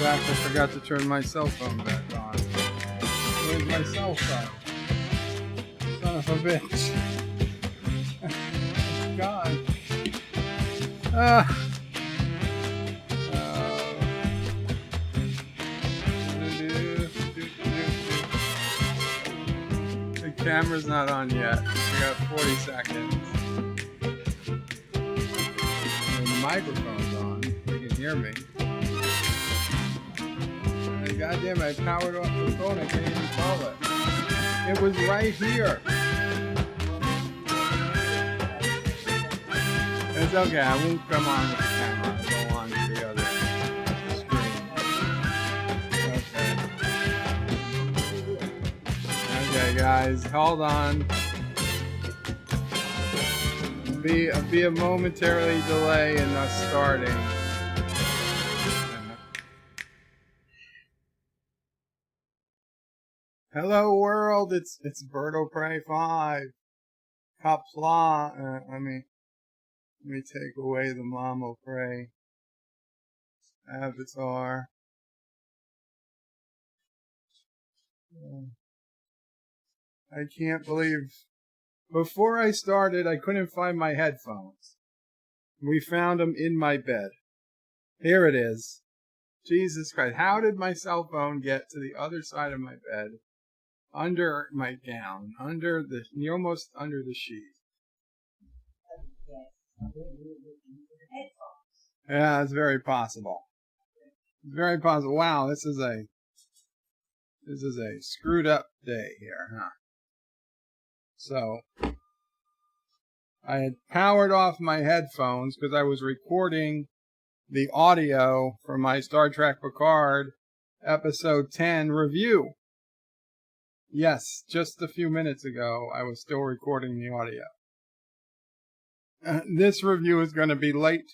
I forgot to turn my cell phone back on. Where's my cell phone? Son of a bitch. God. The camera's not on yet. We got 40 seconds. And the microphone's on. You can hear me. Goddamn, I powered off the phone. I can't even call it. It was right here. It's okay. I won't come on with the camera. I'll go on to the other screen. Okay, guys. Hold on. Be a momentarily delay in us starting. Hello world, it's Birdo Prey 5. Qapla, let me take away the Mamo Prey avatar. I can't believe, before I started I couldn't find my headphones. We found them in my bed. Here it is. Jesus Christ, how did my cell phone get to the other side of my bed? Under my gown, almost under the sheet. Yeah, it's very possible. Very possible. Wow, this is a screwed up day here, huh? So, I had powered off my headphones because I was recording the audio for my Star Trek Picard episode 10 review. Yes, just a few minutes ago, I was still recording the audio. This review is going to be late.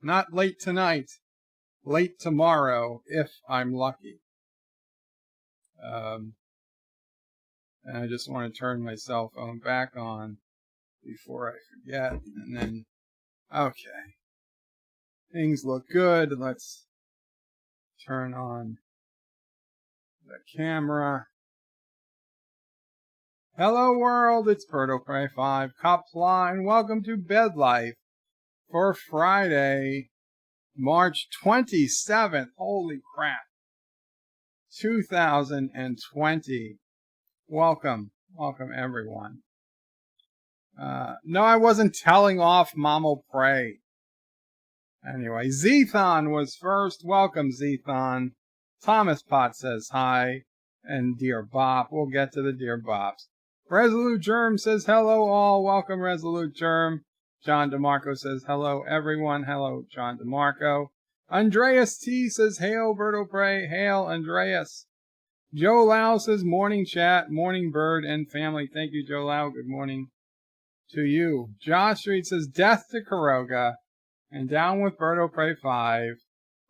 Not late tonight. Late tomorrow, if I'm lucky. And I just want to turn my cell phone back on before I forget. And then, okay. Things look good. Let's turn on the camera. Hello world, it's Birdo Prey 5, Qapla, and welcome to Bed Life for Friday, March 27th. Holy crap. 2020. Welcome everyone. No, I wasn't telling off Mamo Prey. Anyway, Zethon was first. Welcome, Zethon. Thomas Pot says hi, and Dear Bop. We'll get to the Dear Bops. Resolute Germ says hello all. Welcome, Resolute Germ. John DeMarco says hello everyone. Hello, John DeMarco. Andreas T says hail, Birdo Prey. Hail, Andreas. Joe Lau says morning chat, morning bird and family. Thank you, Joe Lau. Good morning to you. Josh Street says death to Caroga and down with Birdo Prey 5.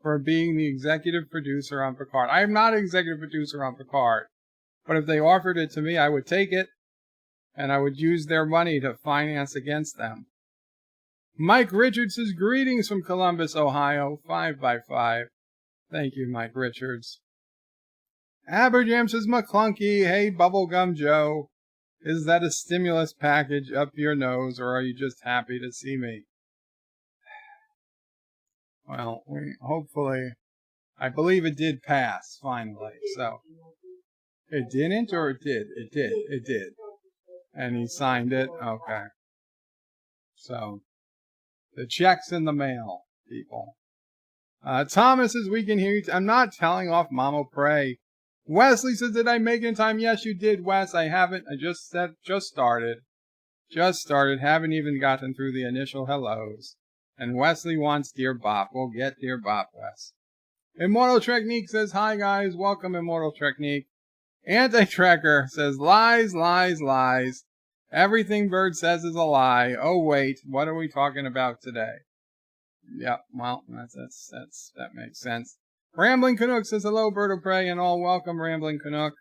For being the executive producer on Picard. I am not an executive producer on Picard, but if they offered it to me, I would take it, and I would use their money to finance against them. Mike Richards says, greetings from Columbus, Ohio, 5x5. Thank you, Mike Richards. Aberjam says, McClunky, hey, Bubblegum Joe, is that a stimulus package up your nose, or are you just happy to see me? Well, hopefully, I believe it did pass, finally, so. It didn't, or it did? It did. And he signed it? Okay. So, the check's in the mail, people. Thomas says, we can hear you. I'm not telling off Mamo Prey. Wesley says, did I make it in time? Yes, you did, Wes. I haven't. I just started. Just started, haven't even gotten through the initial hellos. And Wesley wants Dear Bop. We'll get Dear Bop, Wes. Immortal Technique says, hi guys, welcome Immortal Technique. Anti-Trekker says, lies, lies, lies. Everything Bird says is a lie. Oh wait, what are we talking about today? Yep, well, that makes sense. Rambling Canuck says, hello Bird of Prey and all, welcome Rambling Canuck.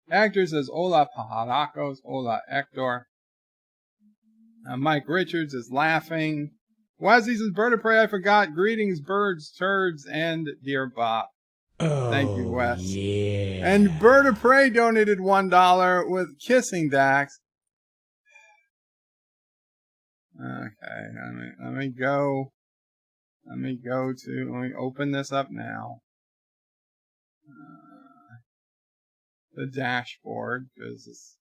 Actor says, hola pajaracos, hola Hector. Mike Richards is laughing. Wesley says, Bird of Prey, I forgot. Greetings, birds, turds, and Dear Bob. Oh, thank you, Wes. Yeah. And Bird of Prey donated $1 with Kissing Dax. Okay, let me open this up now. The dashboard, because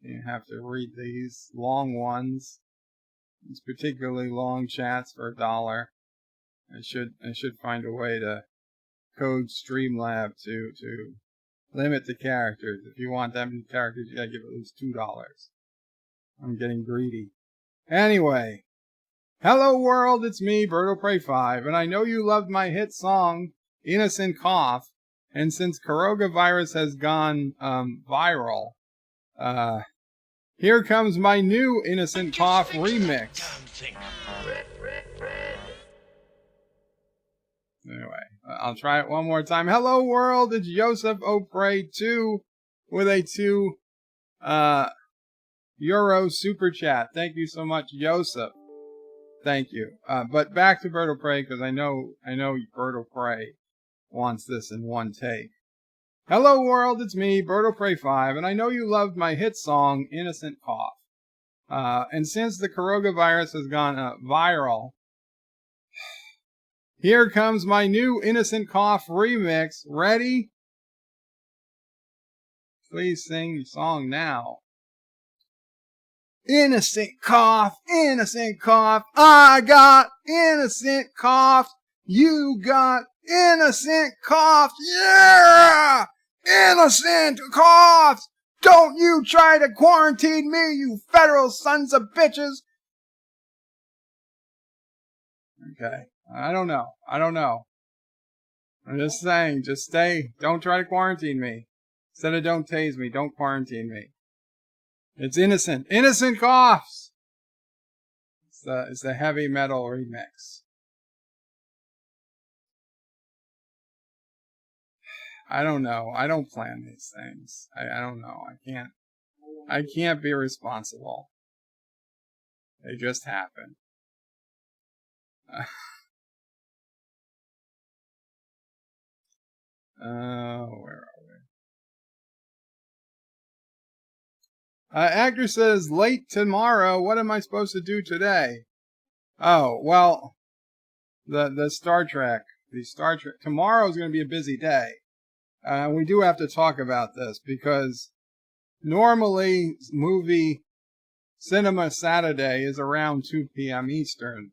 you have to read these long ones. These particularly long chats for $1. I should find a way to code Streamlab to limit the characters. If you want that many characters, you gotta give at least $2. I'm getting greedy. Anyway, hello world, it's me, Birdo Prey 5, and I know you loved my hit song, Innocent Cough, and since Caroga virus has gone viral, here comes my new Innocent Cough remix. Anyway, I'll try it one more time. Hello world, it's Joseph O'Prey 2 with a 2 Euro super chat. Thank you so much, Joseph. Thank you. But back to Bird of Prey, because I know Bird of Prey wants this in one take. Hello world, it's me, Bird of Prey 5, and I know you loved my hit song, Innocent Cough. And since the Caroga virus has gone viral, here comes my new Innocent Cough remix. Ready? Please sing the song now. Innocent cough, I got innocent cough, you got innocent cough, yeah! Innocent coughs! Don't you try to quarantine me, you federal sons of bitches! Okay, I don't know. I'm just saying, just stay, don't try to quarantine me. Instead of don't tase me, don't quarantine me. It's innocent coughs. It's the heavy metal remix. I don't know. I don't plan these things. I don't know. I can't be responsible. They just happen. Where are we? Actor says, late tomorrow. What am I supposed to do today? Oh, well, the Star Trek. Tomorrow is going to be a busy day. We do have to talk about this because normally movie Cinema Saturday is around 2 p.m. Eastern.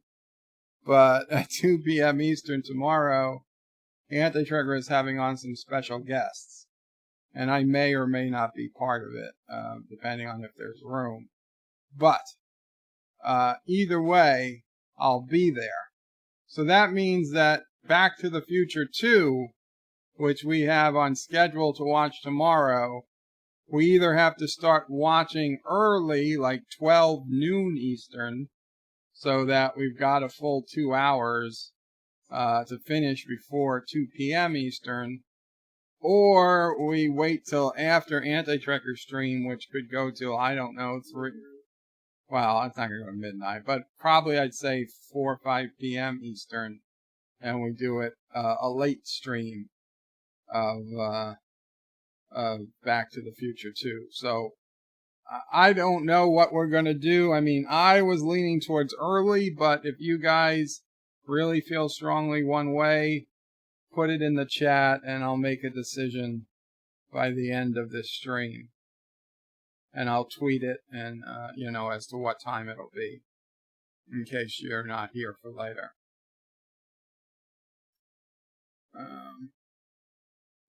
But at 2 p.m. Eastern tomorrow, Anti-Trigger is having on some special guests. And I may or may not be part of it, depending on if there's room. But either way, I'll be there. So that means that Back to the Future 2, which we have on schedule to watch tomorrow, we either have to start watching early, like 12 noon Eastern, so that we've got a full 2 hours to finish before 2 p.m. Eastern, or we wait till after Anti-Trekker stream, which could go till, I don't know, 3... Well, it's not going to go to midnight, but probably I'd say 4 or 5 p.m. Eastern, and we do it a late stream of Back to the Future 2. So I don't know what we're going to do. I mean, I was leaning towards early, but if you guys really feel strongly one way, put it in the chat and I'll make a decision by the end of this stream. And I'll tweet it and, as to what time it'll be, in case you're not here for later.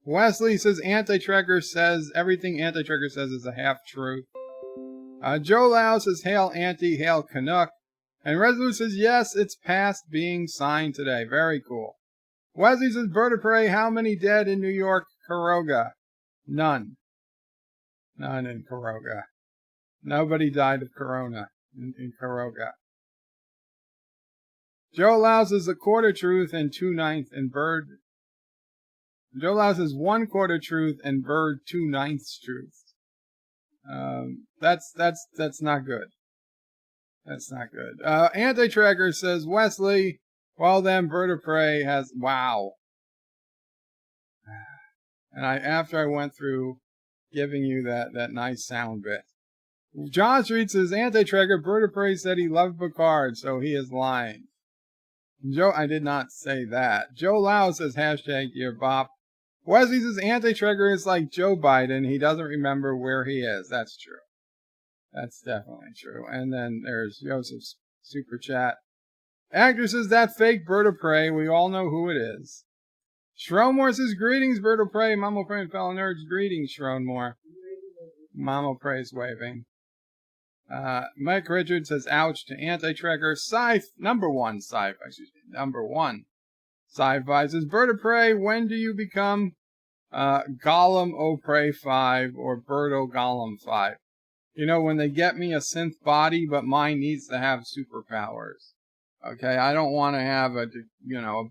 Wesley says Anti-Trekker says everything Anti-Trekker says is a half-truth. Joe Lau says, hail Auntie, hail Canuck. And Resolute says, yes, it's past being signed today. Very cool. Wesley says, Bird of Prey, how many dead in New York, Caroga? None. None in Caroga. Nobody died of corona in Caroga. Joe Lau says, a quarter truth and 2/9 and Bird. Joe Lau says, 1/4 truth and Bird 2/9 truth. That's not good. That's not good. Anti-Tracker says, Wesley, well then, Bird of Prey has, wow. And after I went through giving you that nice sound bit. John Street says, Anti-Tracker, Bird of Prey said he loved Picard, so he is lying. I did not say that. Joe Lau says, hashtag dear Bop. Wesley says, Anti-Tracker is like Joe Biden. He doesn't remember where he is. That's true. That's definitely true. And then there's Joseph's super chat. Actor says, that fake Bird of Prey. We all know who it is. Shronmore says, greetings, Bird of Prey. Mamo Prey and fellow nerds. Greetings, Shronmore. Mamo Prey's waving. Mike Richards says, ouch to Anti-Tracker. Number one sci-fi says, Bird of Prey, when do you become Gollum O Prey 5 or Birdo Gollum 5? You know, when they get me a synth body, but mine needs to have superpowers. Okay, I don't want to have a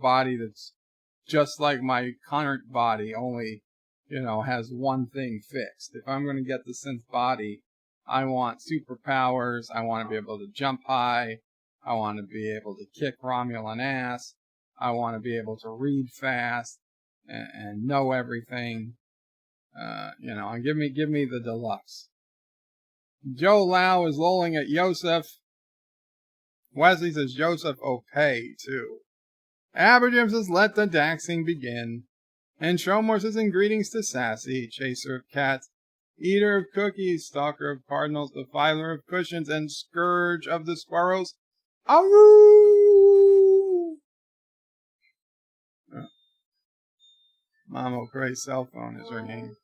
body that's just like my current body, only, has one thing fixed. If I'm going to get the synth body, I want superpowers. I want to be able to jump high. I want to be able to kick Romulan ass. I want to be able to read fast and know everything. And give me the deluxe. Joe Lau is lolling at Yosef. Wesley says Joseph Opay too. Aberjim says let the daxing begin. And Shomor says in greetings to Sassy, chaser of cats, eater of cookies, stalker of cardinals, defiler of cushions, and scourge of the squirrels. Aroo! Mamo Pray's cell phone is ringing.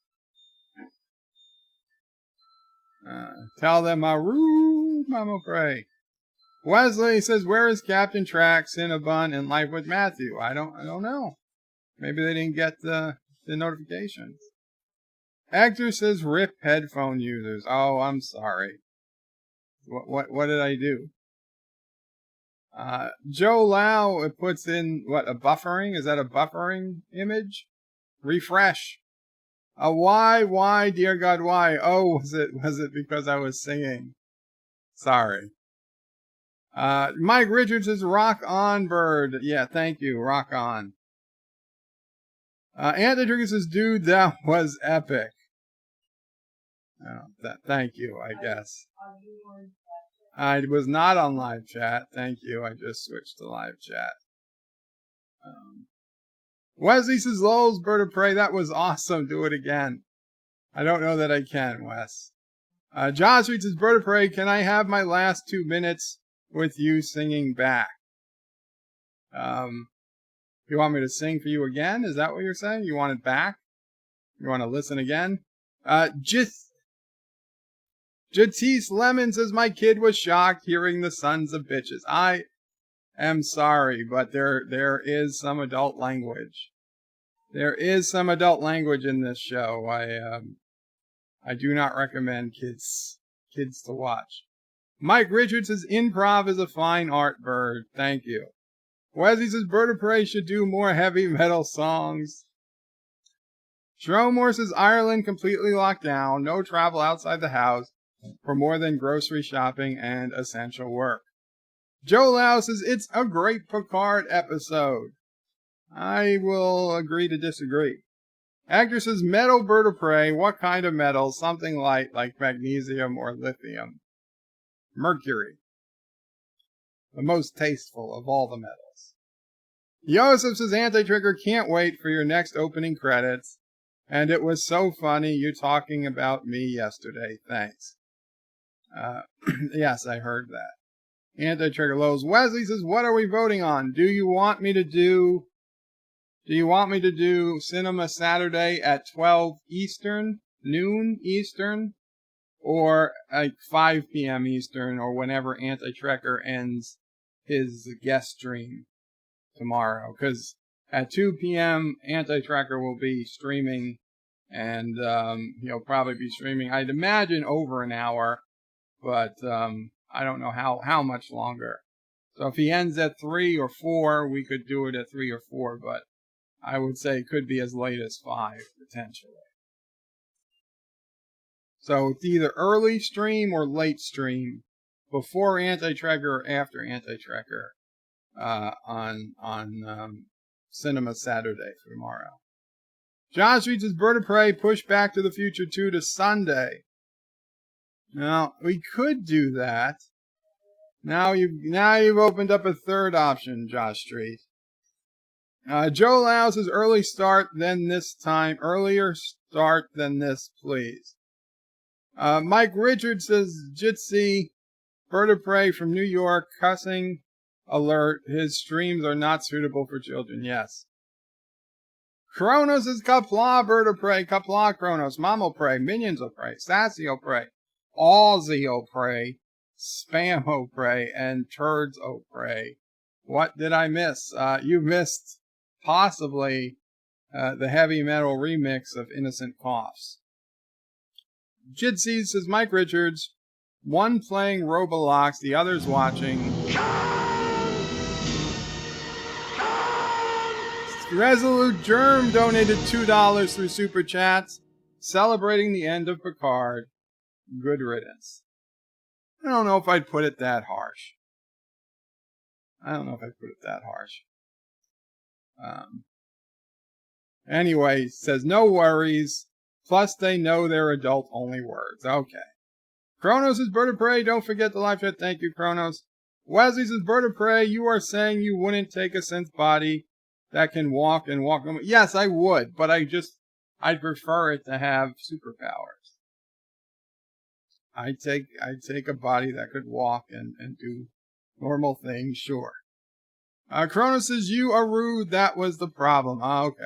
Tell them Aroo, Mamo Pray. Wesley says, where is Captain Track, Cinnabon, and Life with Matthew? I don't know. Maybe they didn't get the notifications. Actor says, rip headphone users. Oh, I'm sorry. What did I do? Joe Lau puts in, a buffering? Is that a buffering image? Refresh. Why, dear God, why? Oh, was it because I was singing? Sorry. Mike Richards says, rock on, Bird. Yeah, thank you. Rock on. Anthony says, dude, that was epic. Thank you, I guess. I was not on live chat. Thank you. I just switched to live chat. Wesley says, lols, Bird of Prey. That was awesome. Do it again. I don't know that I can, Wes. Josh reads says, Bird of Prey, can I have my last 2 minutes with you singing back? You want me to sing for you again? Is that what you're saying? You want it back? You want to listen again? Jatisse Lemon says, my kid was shocked hearing the sons of bitches. I am sorry, but there is some adult language. There is some adult language in this show. I do not recommend kids to watch. Mike Richards says, improv is a fine art, Bird. Thank you. Wesley says, Bird of Prey should do more heavy metal songs. Shromore says, Ireland completely locked down. No travel outside the house for more than grocery shopping and essential work. Joe Lau says, it's a great Picard episode. I will agree to disagree. Actor says, metal Bird of Prey. What kind of metal? Something light like magnesium or lithium. Mercury. The most tasteful of all the metals. Joseph says, Anti-Trigger, can't wait for your next opening credits. And it was so funny you talking about me yesterday. Thanks. Yes, I heard that. Anti-Trigger Lows. Wesley says, what are we voting on? Do you want me to do Cinema Saturday at 12 Eastern? Noon Eastern? or like 5 p.m. Eastern, or whenever Anti-Trekker ends his guest stream tomorrow. Because at 2 p.m., Anti-Trekker will be streaming, and he'll probably be streaming, I'd imagine, over an hour, but I don't know how much longer. So if he ends at 3 or 4, we could do it at 3 or 4, but I would say it could be as late as 5, potentially. So it's either early stream or late stream, before Anti-Trekker or after Anti-Trekker, on Cinema Saturday for tomorrow. Josh reads his Bird of Prey pushed Back to the Future 2 to Sunday. Now, we could do that. Now you've opened up a third option, Josh Street. Joe Lau says earlier start than this, please. Mike Richards says Jitsi, Bird of Prey from New York, cussing alert. His streams are not suitable for children. Yes. Kronos is Qapla, Bird of Prey, Qapla Kronos, Mamo Prey, Minions of Prey, Sassy O Prey, Allsy O Prey, Spam O Prey, and Turds O Prey. What did I miss? You missed possibly the heavy metal remix of Innocent Coughs. Jitsi says Mike Richards, one playing Roblox, the other's watching. Resolute Germ donated $2 through Super Chats, celebrating the end of Picard. Good riddance. I don't know if I'd put it that harsh. Anyway, says no worries. Plus, they know they're adult-only words. Okay. Kronos is Bird of Prey. Don't forget the live chat. Thank you, Kronos. Wesley says Bird of Prey. You are saying you wouldn't take a synth body that can walk and walk. Yes, I would, but I'd prefer it to have superpowers. I'd take a body that could walk and do normal things, sure. Kronos says, you are rude. That was the problem. Okay.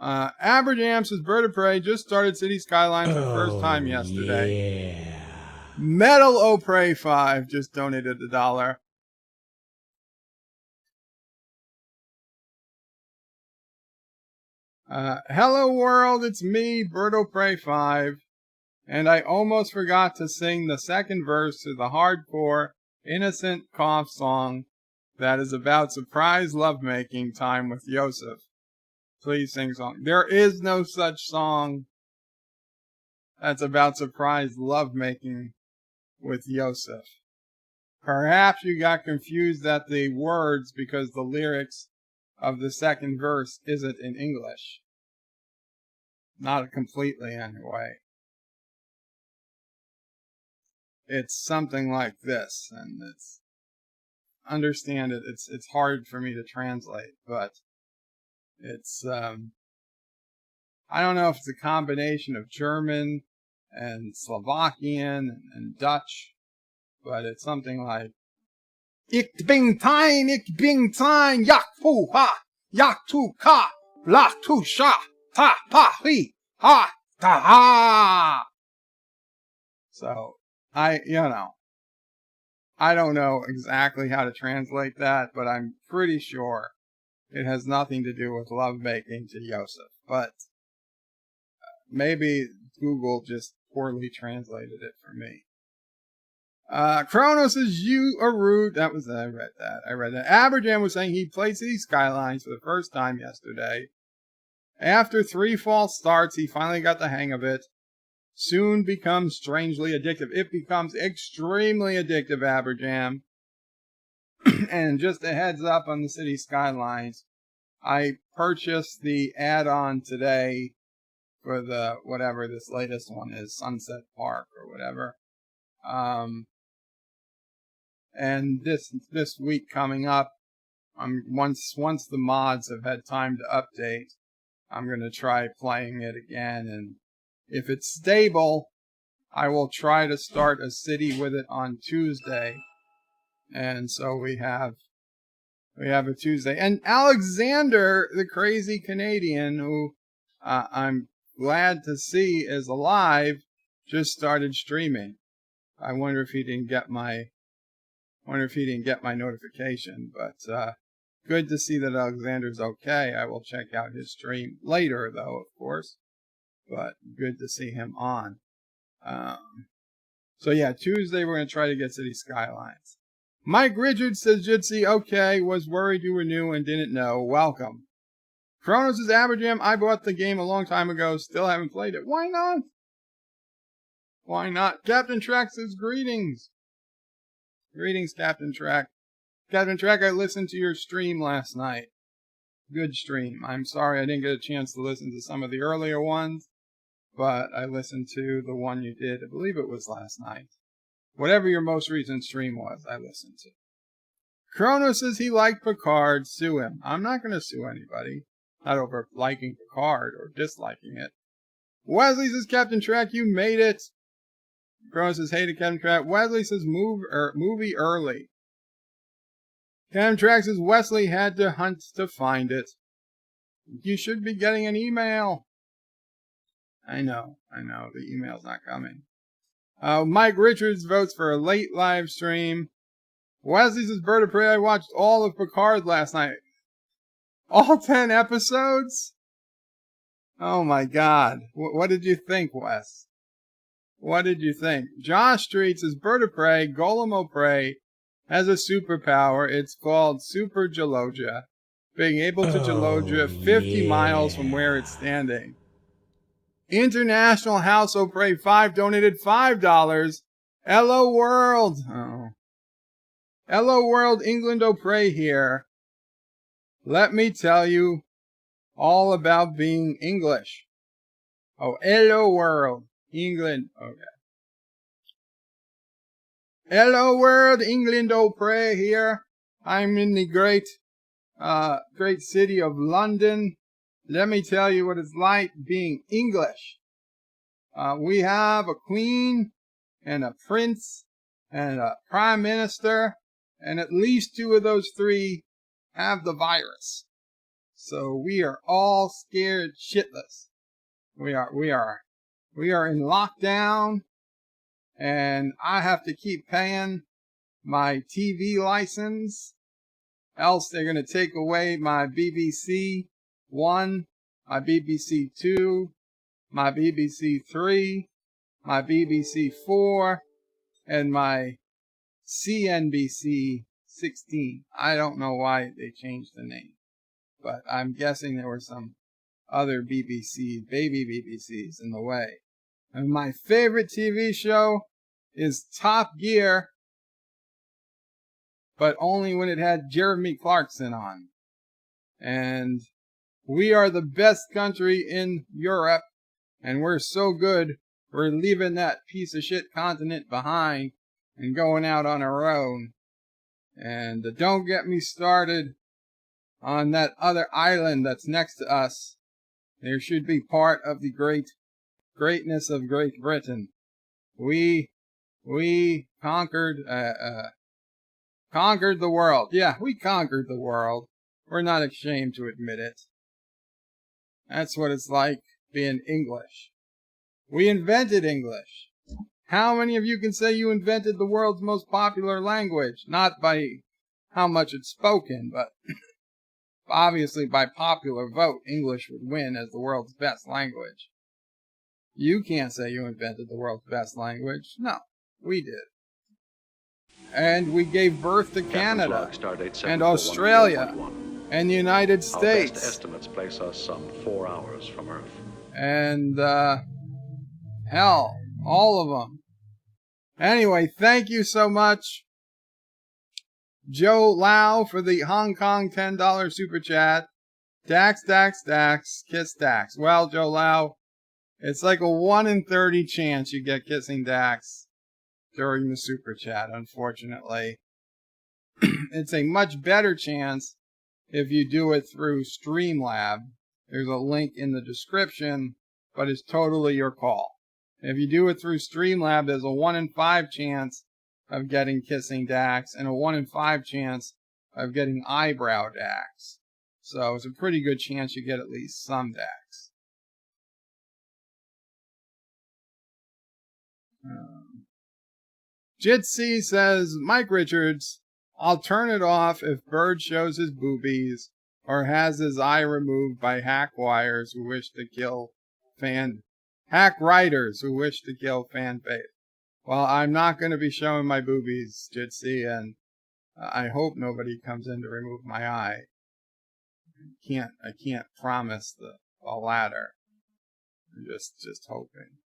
Aberjam says, Bird of Prey just started City Skylines for the first time yesterday. Yeah. Metal O Prey 5 just donated $1. Hello world, it's me, Bird O Prey 5. And I almost forgot to sing the second verse to the hardcore Innocent Cough song that is about surprise lovemaking time with Yosef. Please sing song. There is no such song that's about surprise lovemaking with Yosef. Perhaps you got confused at the words because the lyrics of the second verse isn't in English. Not completely, anyway. It's something like this, and understand it. It's hard for me to translate, but it's I don't know if it's a combination of German and Slovakian and Dutch, but it's something like Ik bin tein, jak fu ha, jak tu ka, la tu sha, ta pa hi, ha, ta ha. So, I don't know exactly how to translate that, but I'm pretty sure it has nothing to do with lovemaking to Yosef. But maybe Google just poorly translated it for me. Kronos is you are rude. I read that. Aberjam was saying he played City Skylines for the first time yesterday. After 3 false starts, he finally got the hang of it. Soon becomes strangely addictive. It becomes extremely addictive, Aberjam. And just a heads up on the City Skylines, I purchased the add-on today for the whatever this latest one is, Sunset Park or whatever. And this week coming up, once the mods have had time to update, I'm gonna try playing it again, and if it's stable, I will try to start a city with it on Tuesday. And so we have a Tuesday. And Alexander, the crazy Canadian, who I'm glad to see is alive, just started streaming. I wonder if he didn't get my notification, but good to see that Alexander's okay. I will check out his stream later, though, of course, but good to see him on. So yeah, Tuesday we're going to try to get City Skylines. Mike Richards says, Jitsi, okay, was worried you were new and didn't know. Welcome. Kronos is Aberjam. I bought the game a long time ago. Still haven't played it. Why not? Why not? Captain Track says, greetings. Greetings, Captain Track. Captain Track, I listened to your stream last night. Good stream. I'm sorry I didn't get a chance to listen to some of the earlier ones, but I listened to the one you did. I believe it was last night. Whatever your most recent stream was, I listened to. Chrono says he liked Picard. Sue him. I'm not going to sue anybody. Not over liking Picard or disliking it. Wesley says, Captain Track, you made it. Chrono says, hey to Captain Track. Wesley says, movie early. Captain Track says, Wesley had to hunt to find it. You should be getting an email. I know. The email's not coming. Mike Richards votes for a late live stream. Wesley says, Bird of Prey, I watched all of Picard last night. All 10 episodes? Oh my God. What did you think, Wes? What did you think? Josh Street says, Bird of Prey, Golem of Prey, has a superpower. It's called Super Gelogia, being able to Gelogia 50 miles from where it's standing. International House of Prey 5 donated $5. Hello World. Oh. Hello World, England O'Prey here. Let me tell you all about being English. Oh, hello world, England. Okay. Hello world, England O'Prey here. I'm in the great city of London. Let me tell you what it's like being English. We have a queen and a prince and a prime minister, and at least 2 of those 3 have the virus. So we are all scared shitless. We are in lockdown, and I have to keep paying my TV license, else they're going to take away my BBC 1, my BBC 2, my BBC 3, my BBC 4, and my CNBC 16. I don't know why they changed the name, but I'm guessing there were some other baby BBCs in the way. And my favorite TV show is Top Gear, but only when it had Jeremy Clarkson on. And we are the best country in Europe, and we're so good, we're leaving that piece of shit continent behind and going out on our own. And don't get me started on that other island that's next to us. There should be part of the greatness of Great Britain. We conquered the world. Yeah, we conquered the world. We're not ashamed to admit it. That's what it's like being English. We invented English. How many of you can say you invented the world's most popular language? Not by how much it's spoken, but obviously by popular vote, English would win as the world's best language. You can't say you invented the world's best language. No, we did. And we gave birth to Canada and Australia and the United States. Our best estimates place us some 4 hours from Earth. And, hell, all of them. Anyway, thank you so much, Joe Lau, for the Hong Kong $10 super chat. Dax, kiss Dax. Well, Joe Lau, it's like a 1 in 30 chance you get kissing Dax during the super chat, unfortunately. It's a much better chance if you do it through Streamlab. There's a link in the description, but it's totally your call. If you do it through Streamlab, there's a 1 in 5 chance of getting kissing Dax and a 1 in 5 chance of getting eyebrow Dax. So it's a pretty good chance you get at least some Dax. Jitsi says, Mike Richards, I'll turn it off if Bird shows his boobies or has his eye removed by hack writers who wish to kill fan base. Well, I'm not going to be showing my boobies, Jitsi, and I hope nobody comes in to remove my eye. I can't promise the latter. I'm just hoping.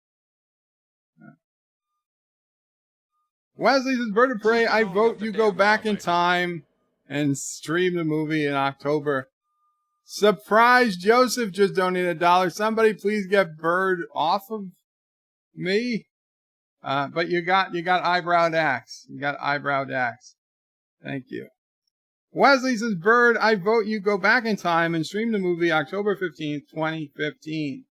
Wesley says, Bird of Prey, I vote you go back in time and stream the movie in October. Surprise, Joseph just donated $1. Somebody please get Bird off of me. But you got eyebrowed axe. You got eyebrowed axe. Thank you. Wesley says, Bird, I vote you go back in time and stream the movie October 15th, 2015.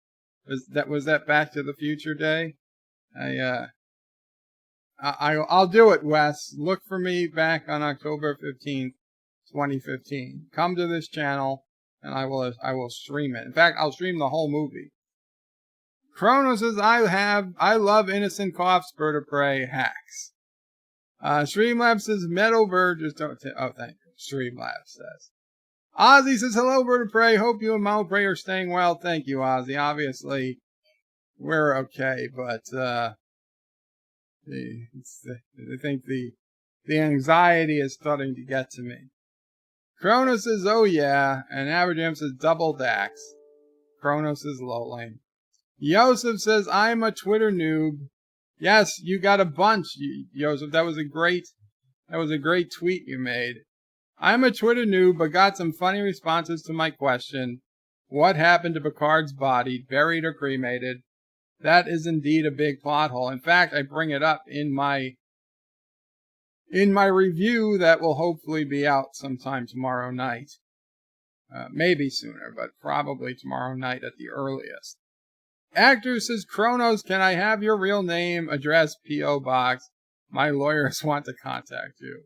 Was that Back to the Future Day? I'll do it, Wes. Look for me back on October 15th, 2015. Come to this channel and I will stream it. In fact, I'll stream the whole movie. Chrono says, I love Innocent Cough's Bird of Prey hacks. Streamlabs says, Metal Bird just don't, oh, thank you. Streamlabs says. Ozzy says, hello, Bird of Prey. Hope you and Mount Prey are staying well. Thank you, Ozzy. Obviously, we're okay, but, I think the anxiety is starting to get to me. Kronos says, oh yeah, and Aberjam says, double dax. Kronos is lolling. Yosef says, I'm a Twitter noob. Yes, you got a bunch, Yosef. That was a great tweet you made. I'm a Twitter noob, but got some funny responses to my question. What happened to Picard's body, buried or cremated? That is indeed a big plot hole. In fact, I bring it up in my review that will hopefully be out sometime tomorrow night. Maybe sooner, but probably tomorrow night at the earliest. Actor says, Kronos, can I have your real name, address, P.O. Box? My lawyers want to contact you.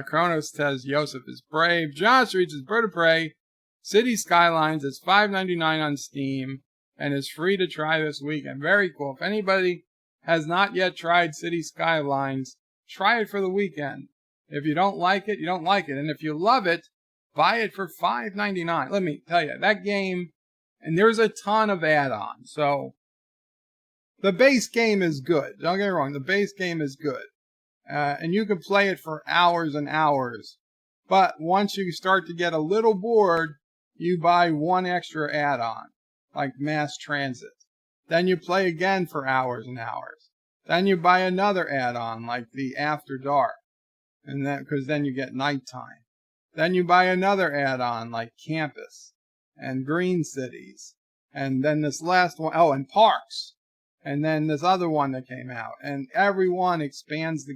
Kronos says, Joseph is brave. Josh reads his Bird of Prey. City Skylines is $5.99 on Steam and is free to try this weekend. Very cool. If anybody has not yet tried City Skylines, try it for the weekend. If you don't like it, you don't like it. And if you love it, buy it for $5.99. Let me tell you, that game, and there's a ton of add-ons. So the base game is good. Don't get me wrong. The base game is good. And you can play it for hours and hours. But once you start to get a little bored, you buy one extra add-on, like mass transit. Then you play again for hours and hours. Then you buy another add-on, like the After Dark, and then because then you get nighttime. Then you buy another add-on, like Campus and Green Cities, and then this last one, oh, and Parks, and then this other one that came out. And every one expands the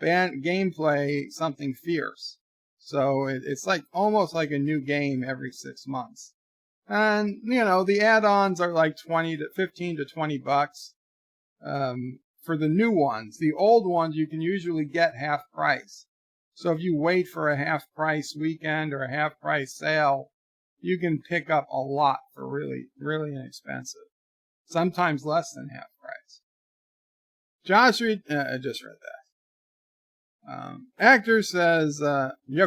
gameplay, something fierce. So it's like almost like a new game every 6 months. And, you know, the add-ons are like 15 to 20 bucks for the new ones. The old ones you can usually get half price. So if you wait for a half price weekend or a half price sale, you can pick up a lot for really, really inexpensive. Sometimes less than half price. Josh Reed, I just read that. Actor says,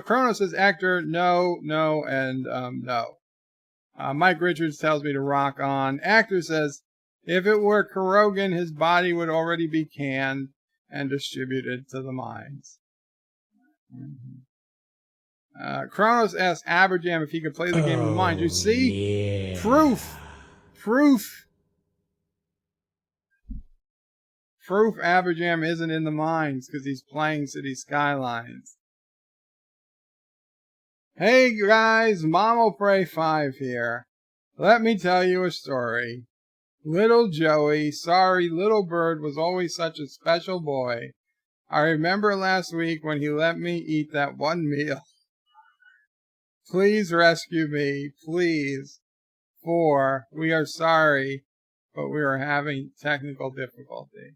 Chrono says, actor, no, and no. Mike Richards tells me to rock on. Actor says, if it were Carogan, his body would already be canned and distributed to the mines. Kronos asks Aberjam if he could play the game of the mines. You see? Yeah. Proof Aberjam isn't in the mines because he's playing City Skylines. Hey guys, Mama Pray 5 here. Let me tell you a story. Little Joey, sorry, Little Bird was always such a special boy. I remember last week when he let me eat that one meal. Please rescue me, please. For we are sorry, but we are having technical difficulty.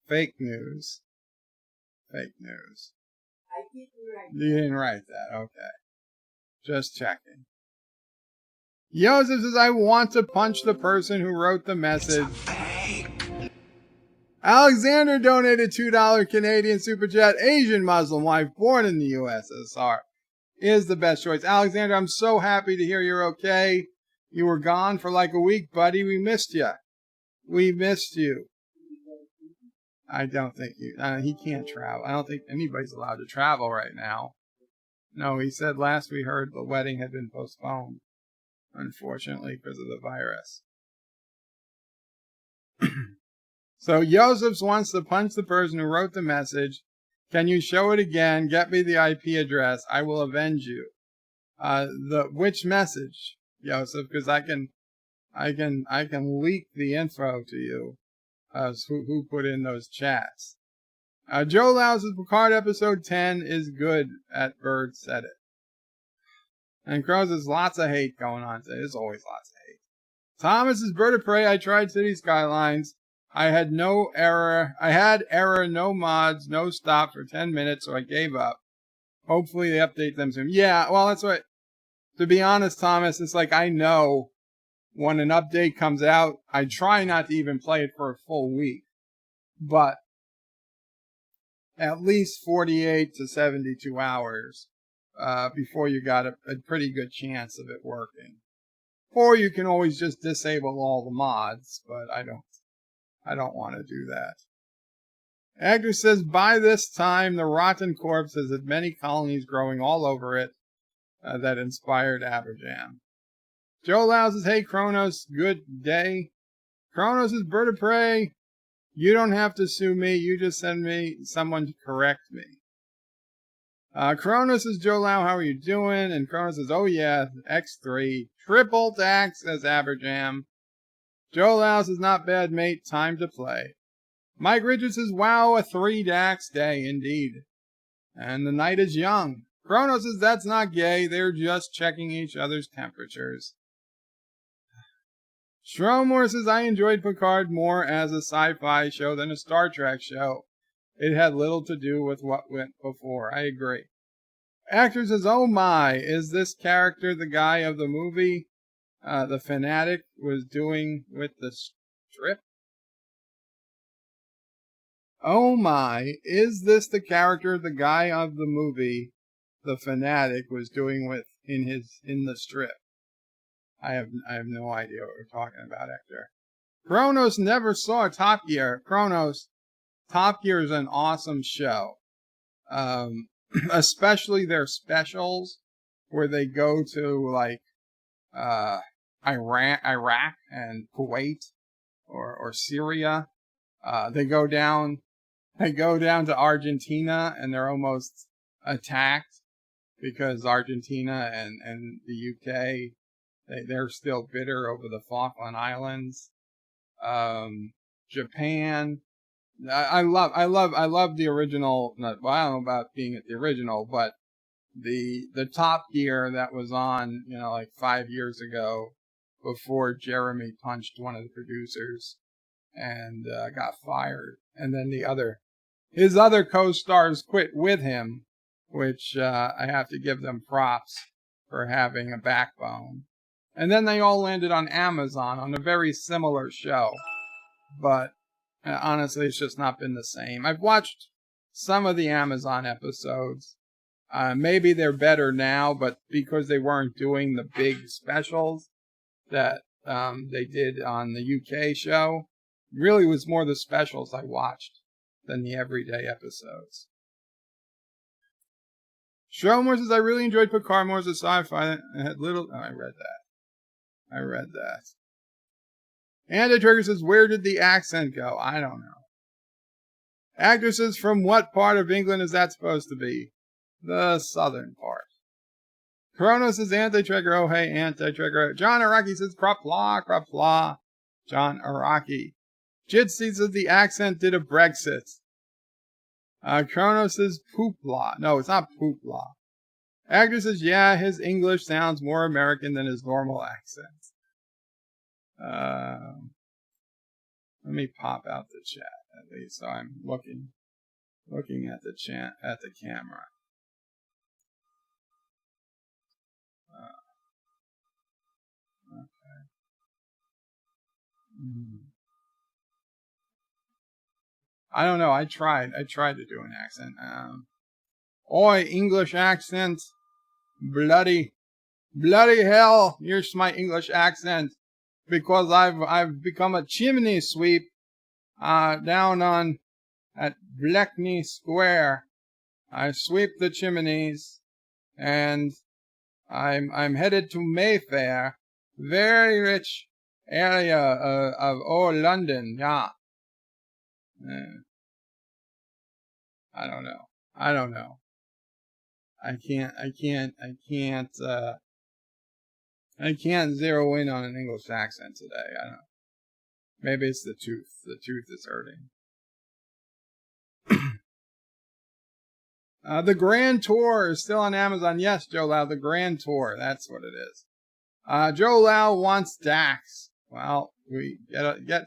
Fake news. Fake news. You didn't write that, okay. Just checking. Joseph says, I want to punch the person who wrote the message. It's a fake. Alexander donated $2 Canadian Super Chat. Asian Muslim wife born in the USSR is the best choice. Alexander, I'm so happy to hear you're okay. You were gone for like a week, buddy. We missed you. We missed you. I don't think he can't travel. I don't think anybody's allowed to travel right now. No, he said last we heard the wedding had been postponed, unfortunately, because of the virus. So Josephs wants to punch the person who wrote the message. Can you show it again? Get me the IP address. I will avenge you. Which message, Joseph? Because I can leak the info to you. Who put in those chats? Joe Louse's Picard episode 10 is good. At Bird said it. And Crows, there's lots of hate going on today. There's always lots of hate. Thomas's Bird of Prey. I tried City Skylines. I had error, no mods, no stop for 10 minutes, so I gave up. Hopefully they update them soon. Yeah, well, that's what, to be honest, Thomas, it's like I know when an update comes out, I try not to even play it for a full week. But at least 48 to 72 hours before you got a pretty good chance of it working. Or you can always just disable all the mods, but I don't want to do that. Agner says, by this time, the rotten corpse has had many colonies growing all over it that inspired Aberjam. Joe Lau says, hey, Kronos, good day. Kronos is Bird of Prey. You don't have to sue me. You just send me someone to correct me. Kronos says, Joe Lau, how are you doing? And Kronos says, oh yeah, X3. Triple tax, says Aberjam. Joe Lau says, not bad, mate. Time to play. Mike Richards says, wow, a 3 Dax day, indeed. And the night is young. Kronos says, that's not gay. They're just checking each other's temperatures. Stromore says, I enjoyed Picard more as a sci-fi show than a Star Trek show. It had little to do with what went before. I agree. Actor says, oh my, is this character the guy of the movie the Fanatic was doing with the strip? Oh my, is this the character the guy of the movie the Fanatic was doing with in the strip? I have no idea what we're talking about, Hector. Kronos never saw Top Gear. Kronos, Top Gear is an awesome show. Especially their specials where they go to like Iraq and Kuwait or Syria. They go down to Argentina and they're almost attacked because Argentina and the UK, they're still bitter over the Falkland Islands. Japan. I love the original. Well, I don't know about being at the original, but the Top Gear that was on, like 5 years ago, before Jeremy punched one of the producers and got fired, and then his other co-stars quit with him, which I have to give them props for having a backbone. And then they all landed on Amazon on a very similar show, but honestly, it's just not been the same. I've watched some of the Amazon episodes. Maybe they're better now, but because they weren't doing the big specials that they did on the UK show, really was more the specials I watched than the everyday episodes. Stromore says, I really enjoyed Picard more as a sci-fi. I read that. Anti-Trigger says, where did the accent go? I don't know. Actor says, from what part of England is that supposed to be? The southern part. Kronos says, Anti-Trigger, oh hey, Anti-Trigger. John Araki says, Qapla. John Araki. Jitsi says, the accent did a Brexit. Kronos says, Poopla. No, it's not Poopla. Actor says, yeah, his English sounds more American than his normal accent. Let me pop out the chat at least, so I'm looking at the chat at the camera. I don't know. I tried to do an accent. Oi, English accent. Bloody hell. Here's my English accent. Because I've become a chimney sweep, down on at Blackney Square. I sweep the chimneys, and I'm headed to Mayfair, very rich area of old London. Yeah. I don't know. I can't zero in on an English accent today. I don't know. Maybe it's the tooth. The tooth is hurting. The Grand Tour is still on Amazon. Yes, Joe Lau, the Grand Tour. That's what it is. Joe Lau wants Dax. Well, we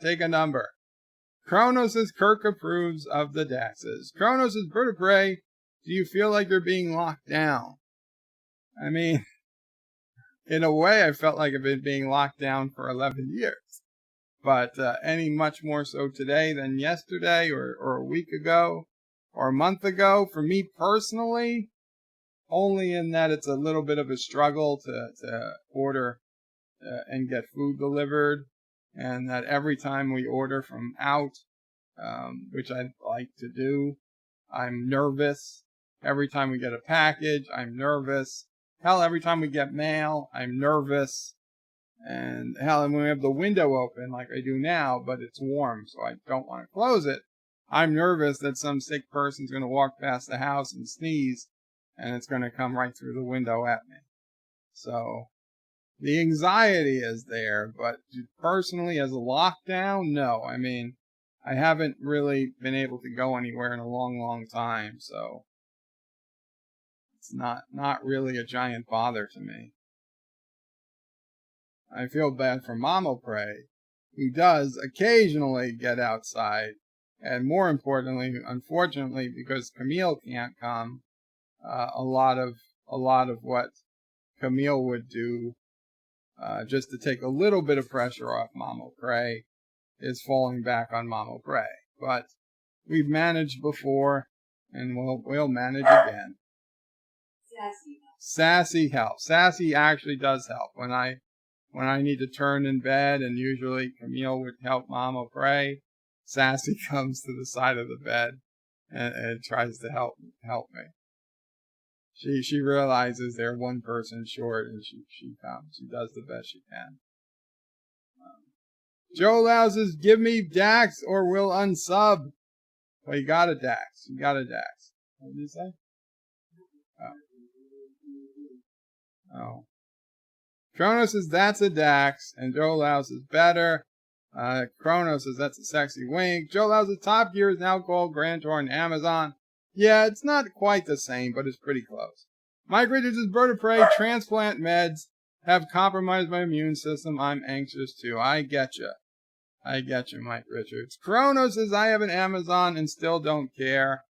take a number. Kronos says Kirk approves of the Daxes. Kronos says Bird of Prey, do you feel like you're being locked down? I mean, in a way, I felt like I've been being locked down for 11 years. But any much more so today than yesterday or a week ago or a month ago. For me personally, only in that it's a little bit of a struggle to order and get food delivered. And that every time we order from out, which I like to do, I'm nervous. Every time we get a package, I'm nervous. Hell, every time we get mail, I'm nervous. And hell, when we have the window open like I do now, but it's warm, so I don't want to close it, I'm nervous that some sick person's going to walk past the house and sneeze, and it's going to come right through the window at me. So the anxiety is there, but personally, as a lockdown, no. I mean, I haven't really been able to go anywhere in a long time, so it's not really a giant bother to me. I feel bad for Mama Prey, who does occasionally get outside, and more importantly, unfortunately, because Camille can't come, a lot of what Camille would do, just to take a little bit of pressure off Mama Prey, is falling back on Mama Prey. But we've managed before, and we'll manage again. Sassy helps. Sassy actually does help. When I need to turn in bed, and usually Camille would help Mama Prey, Sassy comes to the side of the bed and tries to help me. She realizes they're one person short, and she comes. She does the best she can. Joe Lau says, give me Dax or we'll unsub. Well, you got a Dax. What did you say? Oh. Kronos says, that's a Dax. And Joe Lau says, better. Kronos says, that's a sexy wink. Joe Lau says, Top Gear is now called Grand Tour on Amazon. Yeah, it's not quite the same, but it's pretty close. Mike Richards says, Bird of Prey, transplant meds have compromised my immune system. I'm anxious too. I get you, Mike Richards. Kronos says, I have an Amazon and still don't care.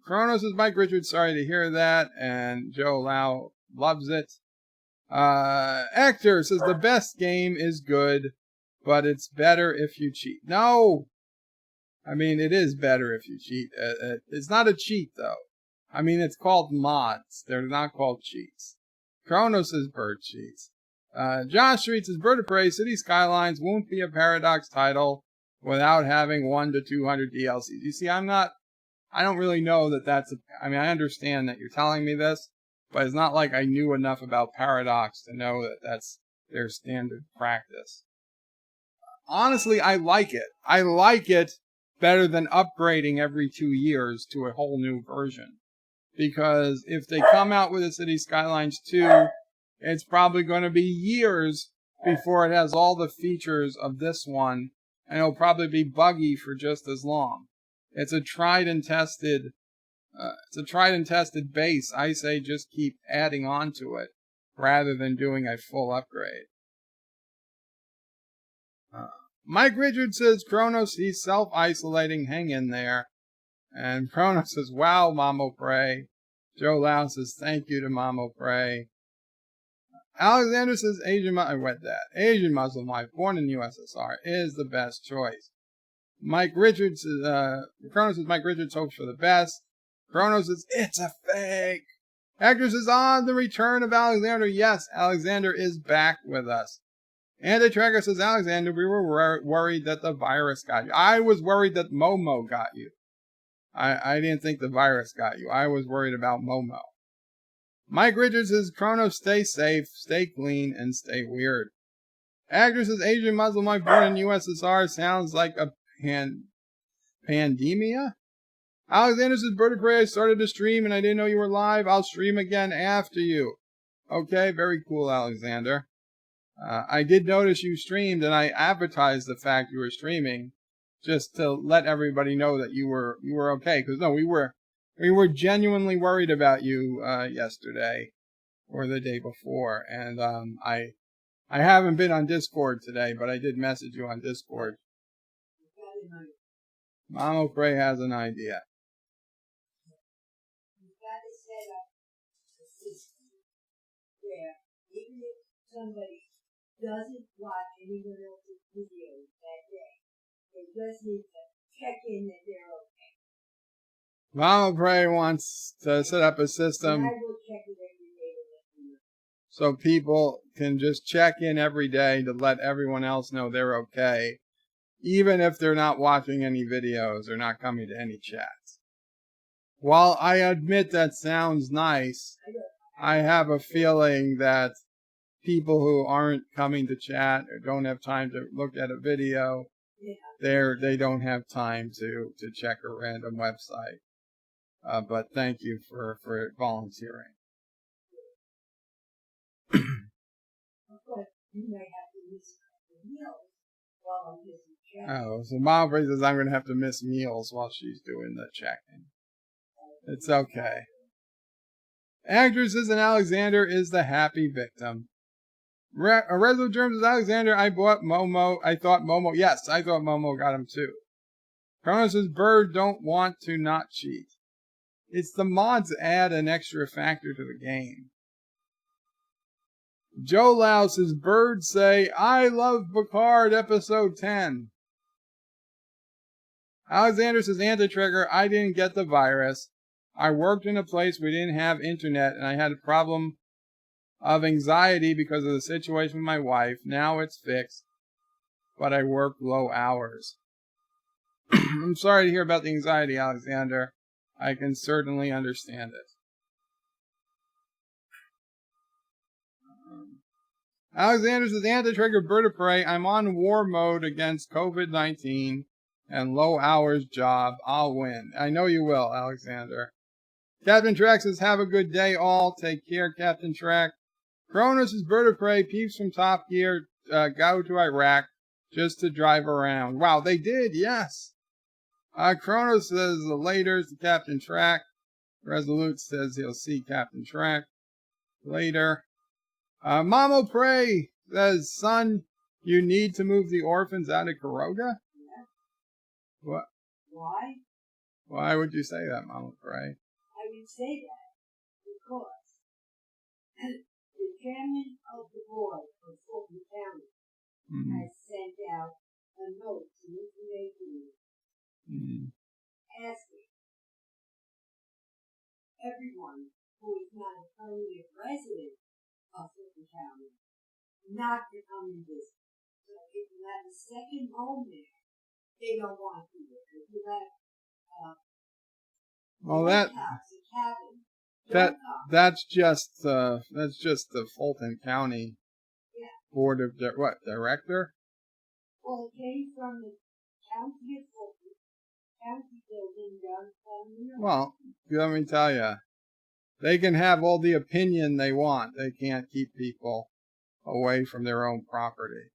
Kronos says, Mike Richards, sorry to hear that. And Joe Lau loves it. Hector says, the best game is good, but it's better if you cheat. No! I mean, it is better if you cheat. It's not a cheat, though. I mean, it's called mods. They're not called cheats. Kronos says bird cheats. Josh Street says, Bird of Prey, City Skylines won't be a Paradox title without having 1 to 200 DLCs. You see, I don't really know that that's I mean, I understand that you're telling me this, but it's not like I knew enough about Paradox to know that that's their standard practice. Honestly, I like it. I like it better than upgrading every 2 years to a whole new version. Because if they come out with a City Skylines 2, it's probably going to be years before it has all the features of this one, and it'll probably be buggy for just as long. It's a tried and tested base. I say just keep adding on to it rather than doing a full upgrade. Mike Richards says, Kronos, he's self-isolating, hang in there. And Kronos says, wow, Mama Prey. Joe Lau says, thank you to Mama Prey. Alexander says I read that. Asian Muslim wife born in USSR is the best choice. Mike Richards Chronos says Mike Richards hopes for the best. Chronos says it's a fake. Actress is on the return of Alexander. Yes, Alexander is back with us. Anti-Tracker says, Alexander, we were worried that the virus got you. I was worried that Momo got you. I didn't think the virus got you. I was worried about Momo. Mike Richards says, Chronos, stay safe, stay clean, and stay weird. Actress says, Asian Muslim wife born in USSR sounds like a pandemia. Alexander says, Bird of Prey, I started to stream and I didn't know you were live. I'll stream again after you. Okay, very cool, Alexander. I did notice you streamed, and I advertised the fact you were streaming, just to let everybody know that you were okay. Because no, we were genuinely worried about you yesterday or the day before, and I haven't been on Discord today, but I did message you on Discord. Mama Prey has an idea. You've got to set up a system where even if somebody doesn't watch anyone else's videos that day, they just need to check in that they're okay. Mama Prey wants to set up a system And I will check it every day to let you know. So people can just check in every day to let everyone else know they're okay, even if they're not watching any videos or not coming to any chats. While I admit that sounds nice, I have a feeling that people who aren't coming to chat or don't have time to look at a video, they don't have time to check a random website. But thank you for volunteering. Of course, you may have to miss the meals while I'm busy checking. Oh, so Mom says I'm going to have to miss meals while she's doing the checking. It's okay. Actress says Alexander is the happy victim. Resolute Germs says Alexander, I thought Momo got him too. Chronos says Bird don't want to not cheat. It's the mods add an extra factor to the game. Joe Lau says Bird say I love Picard episode 10. Alexander says Anti-Trigger, I didn't get the virus. I worked in a place we didn't have internet and I had a problem of anxiety because of the situation with my wife. Now it's fixed, but I work low hours. I'm sorry to hear about the anxiety, Alexander. I can certainly understand it. Alexander says, Anti-Trigger Bird of Prey, I'm on war mode against COVID-19 and low hours job. I'll win. I know you will, Alexander. Captain Trek says, have a good day all. Take care, Captain Trek. Cronus is Bird of Prey. Peeps from Top Gear go to Iraq just to drive around. Wow, they did, yes. Cronus says later to Captain Trek. Resolute says he'll see Captain Trek later. Mamo Prey says, son, you need to move the orphans out of Caroga? Yeah. What? Why? Why would you say that, Mamo Prey? I would say that because the chairman of the board of Fulton County has sent out a note to information asking everyone who is not a permanent resident of Fulton County not to come and visit. So if you have a second home there, they don't want you there. If you have Well, a cabin, that's just the Fulton County Board of Director? Well, it came from the county of Fulton, county building downtown New York. Well, let me tell you, they can have all the opinion they want. They can't keep people away from their own property.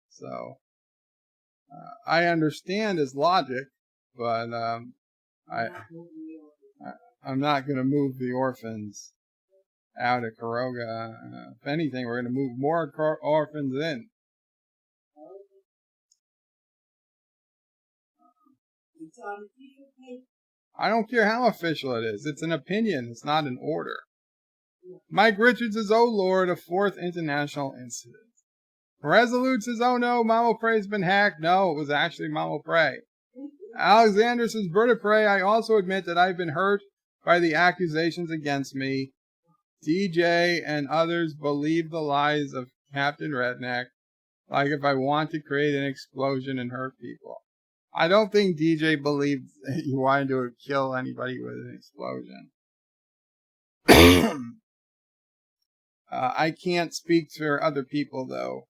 So, I understand his logic, but I'm not going to move the orphans out of Caroga. If anything, we're going to move more orphans in. It's on official paper. I don't care how official it is. It's an opinion. It's not an order. Mike Richards says, oh Lord, a fourth international incident. Resolute says, oh no, Mama Prey's been hacked. No, it was actually Mama Prey. Alexander says, Bird of Prey, I also admit that I've been hurt by the accusations against me. DJ and others believe the lies of Captain Redneck, like if I want to create an explosion and hurt people. I don't think DJ believed that you wanted to kill anybody with an explosion. I can't speak for other people, though,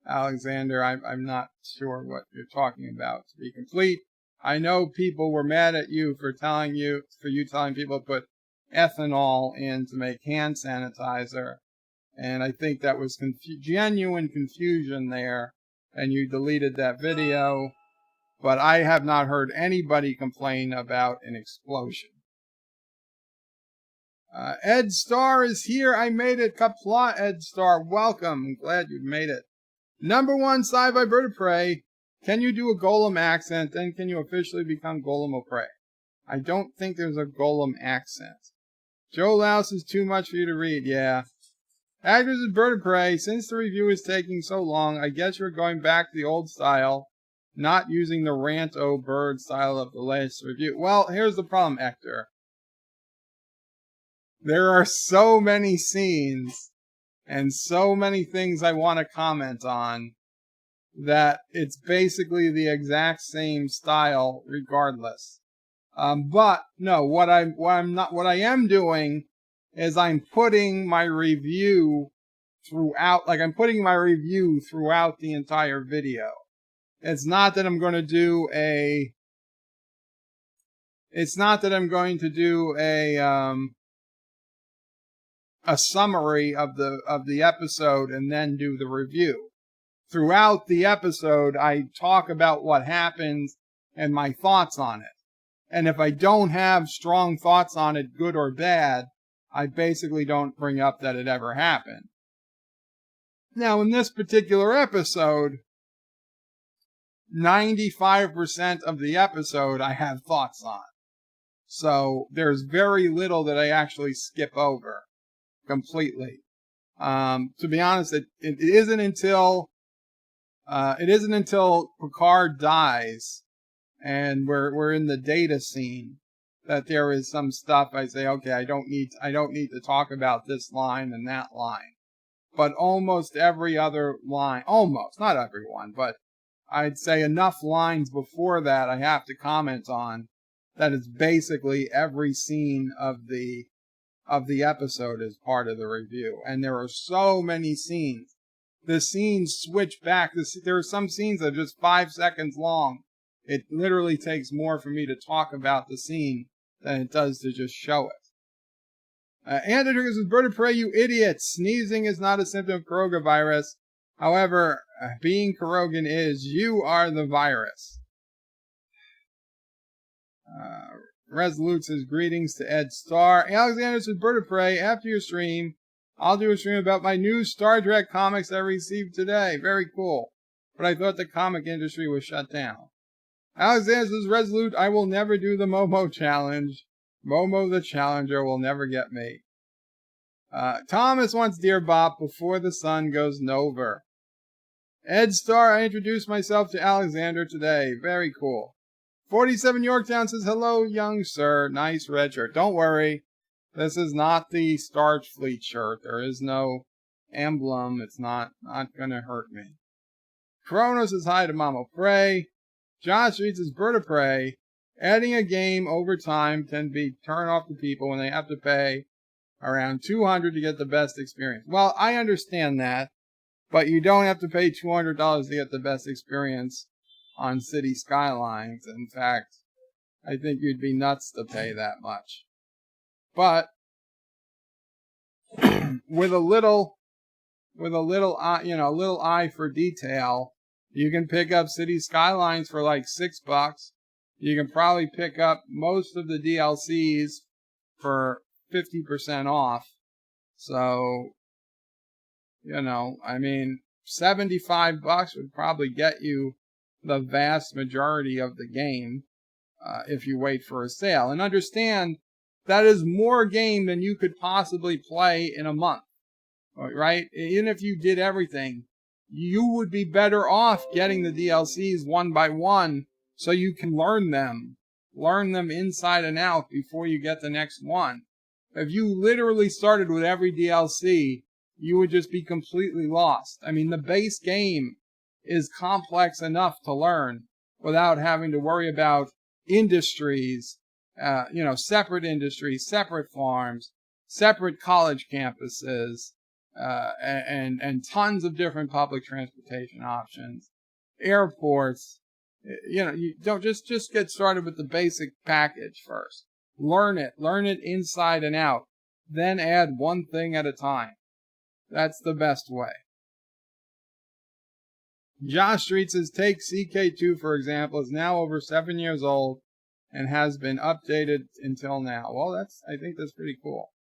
Alexander. I'm not sure what you're talking about, to be complete. I know people were mad at you for telling people to put ethanol in to make hand sanitizer, and I think that was genuine confusion there, and you deleted that video, but I have not heard anybody complain about an explosion. Ed Star is here. I made it. Qapla, Ed Star. Welcome. I'm glad you made it. Number 1, sci-fi Bird of Prey. Can you do a Golem accent? Then can you officially become Golem of Prey? I don't think there's a Golem accent. Joe Louse is too much for you to read. Yeah. Actors of Bird of Prey. Since the review is taking so long, I guess you're going back to the old style, not using the rant-o-bird style of the latest review. Well, here's the problem, Hector. There are so many scenes and so many things I want to comment on that it's basically the exact same style regardless. But no, what I am doing is I'm putting my review throughout the entire video. It's not that I'm going to do a summary of the episode and then do the review. Throughout the episode, I talk about what happens and my thoughts on it. And if I don't have strong thoughts on it, good or bad, I basically don't bring up that it ever happened. Now, in this particular episode, 95% of the episode I have thoughts on. So there's very little that I actually skip over completely. To be honest, it isn't until Picard dies and we're in the data scene that there is some stuff I say, okay, I don't need to talk about this line and that line. But almost every other line, almost, not everyone, but I'd say enough lines before that I have to comment on that it's basically every scene of the episode is part of the review. And there are so many scenes. The scenes switch back. There are some scenes that are just 5 seconds long. It literally takes more for me to talk about the scene than it does to just show it. Andrew says, Bird of Prey, you idiots. Sneezing is not a symptom of Caroga virus. However, being Carogan is, you are the virus. Resolute says, greetings to Ed Star. Alexander says, Bird of Prey, after your stream, I'll do a stream about my new Star Trek comics I received today. Very cool. But I thought the comic industry was shut down. Alexander says, Resolute, I will never do the Momo challenge. Momo the Challenger will never get me. Thomas wants Dear Bop before the sun goes nova. Ed Star, I introduced myself to Alexander today. Very cool. 47 Yorktown says, hello, young sir. Nice red shirt. Don't worry. This is not the Starfleet shirt. There is no emblem. It's not going to hurt me. Kronos says hi to Mama Prey. Josh reads his Bird of Prey. Adding a game over time can be turn off to people when they have to pay around $200 to get the best experience. Well, I understand that, but you don't have to pay $200 to get the best experience on City Skylines. In fact, I think you'd be nuts to pay that much. But with a little eye for detail, you can pick up City Skylines for like $6. You can probably pick up most of the DLCs for 50% off. So, $75 would probably get you the vast majority of the game if you wait for a sale. And understand that is more game than you could possibly play in a month, right? Even if you did everything, you would be better off getting the DLCs one by one so you can learn them inside and out before you get the next one. If you literally started with every DLC, you would just be completely lost. I mean, the base game is complex enough to learn without having to worry about industries, separate industries, separate farms, separate college campuses, and tons of different public transportation options, airports. You don't just get started with the basic package first. Learn it inside and out. Then add one thing at a time. That's the best way. Josh Street says, take CK2 for example, is now over 7 years old and has been updated until now. Well, I think that's pretty cool.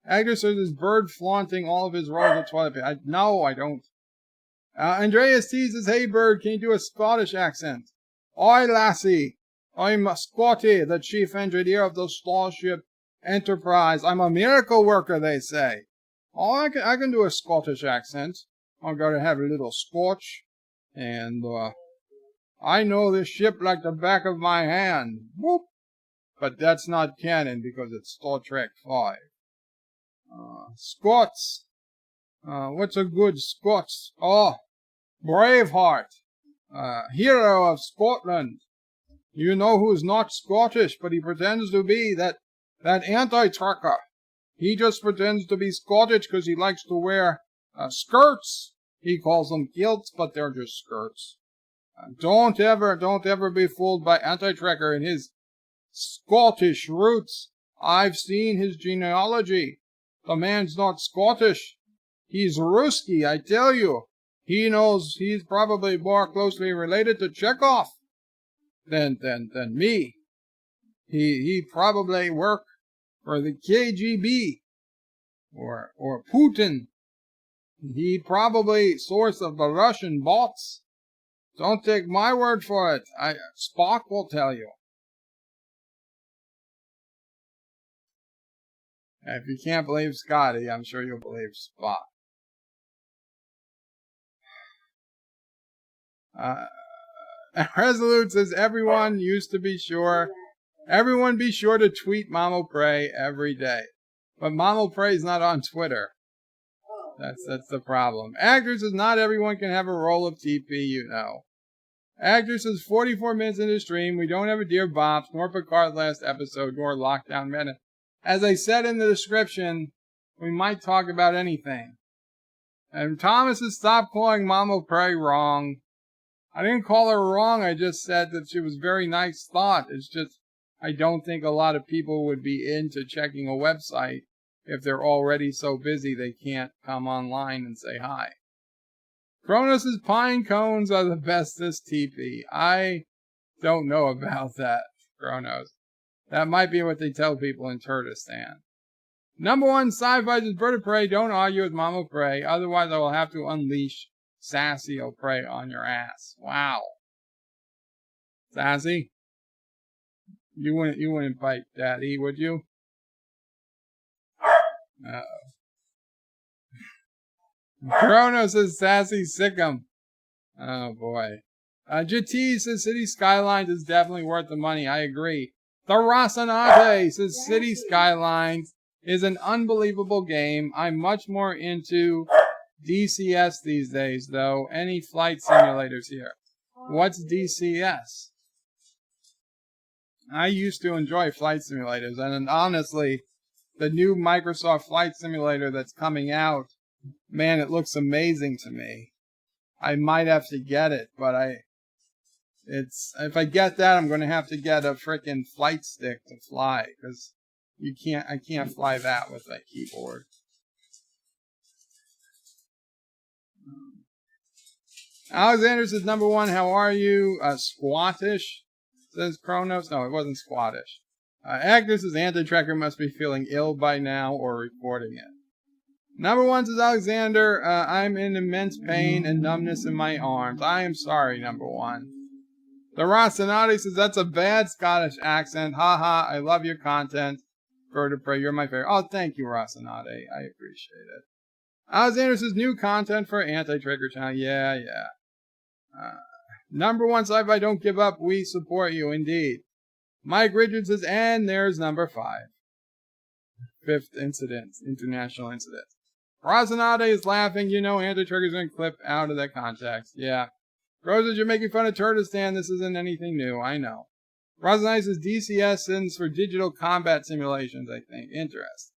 Agner says, is Bird flaunting all of his rolls of toilet paper? No, I don't. Andreas T says, hey Bird, can you do a Scottish accent? Oi lassie, I'm Scotty, the chief engineer of the Starship Enterprise. I'm a miracle worker, they say. Oh, I can do a Scottish accent. I'm going to have a little scotch. And I know this ship like the back of my hand. Whoop. But that's not canon because it's Star Trek 5. Scots. What's a good Scots? Oh, Braveheart. Hero of Scotland. You know who's not Scottish, but he pretends to be that anti-trucker. He just pretends to be Scottish because he likes to wear skirts. He calls them kilts, but they're just skirts. Don't ever be fooled by anti-trucker and his Scottish roots. I've seen his genealogy. The man's not Scottish. He's Ruski, I tell you. He knows he's probably more closely related to Chekhov than me. He probably worked for the KGB or Putin. He probably source of the Russian bots. Don't take my word for it. Spock will tell you. If you can't believe Scotty, I'm sure you'll believe Spock. Resolute says, everyone be sure to tweet Mamo Prey every day. But Mamo Prey is not on Twitter. That's the problem. Actor says, not everyone can have a roll of TP, you know. Actor says, 44 minutes into stream, we don't have a Dear Bops, nor Picard last episode, nor Lockdown Minute. As I said in the description, we might talk about anything. And Thomas has stopped calling Mamo Prey wrong. I didn't call her wrong, I just said that she was very nice thought. It's just, I don't think a lot of people would be into checking a website if they're already so busy they can't come online and say hi. Kronos' pine cones are the bestest TP. I don't know about that, Kronos. That might be what they tell people in Turkestan. Number one, Sci-Fi's is Bird of Prey. Don't argue with Mama Prey. Otherwise, I will have to unleash Sassy O Prey on your ass. Wow. Sassy? You wouldn't bite Daddy, would you? Uh-oh. Kronos says Sassy Sick'em. Oh boy. JT says City Skylines is definitely worth the money. I agree. The Rosanate says City Skylines is an unbelievable game. I'm much more into DCS these days, though. Any flight simulators here? What's DCS? I used to enjoy flight simulators, and honestly, the new Microsoft Flight Simulator that's coming out, man, it looks amazing to me. I might have to get it, but if I get that, I'm going to have to get a frickin' flight stick to fly, because I can't fly that with a keyboard. Alexander says, number one, how are you? Squattish, says Kronos. No, it wasn't Squattish. Agnes says, Anti-Tracker must be feeling ill by now or reporting it. Number one says Alexander, I'm in immense pain and numbness in my arms. I am sorry, number one. The Rosanati says, that's a bad Scottish accent. Haha, I love your content. Bird of Prey, you're my favorite. Oh, thank you, Rosanade. I appreciate it. Alexander says new content for Anti-Trigger channel. Yeah. Number one sci-fi, don't give up. We support you, indeed. Mike Richards says, and there's number 5. 5th incident, international incident. Rosanade is laughing. You know Anti-Trigger's going to clip out of that context. Yeah. Roses, you're making fun of Turtlistan. This isn't anything new. I know. Rosanade says DCS stands for Digital Combat Simulations, I think. Interesting.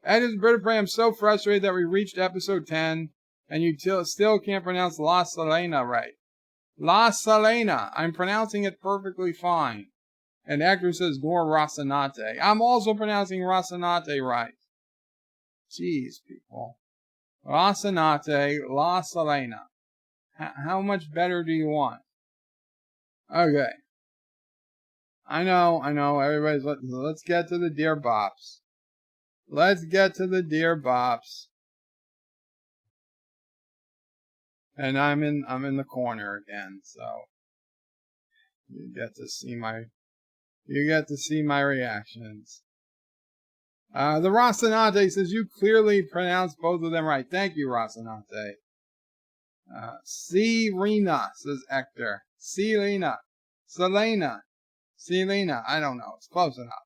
Ed is Bird of Prey. I'm so frustrated that we reached episode 10 and you still can't pronounce La Selena right. La Selena. I'm pronouncing it perfectly fine. And Hector says Nor Rosanate. I'm also pronouncing Rosanate right. Jeez, people. Rosanate, La Selena. How much better do you want? Okay. I know, everybody's, let's get to the Dear Bops. Let's get to the Dear Bops. And I'm in the corner again, so you get to see my reactions. The Rosanate says you clearly pronounced both of them right. Thank you, Rosanate. Serena, says Hector. Selena. I don't know. It's close enough.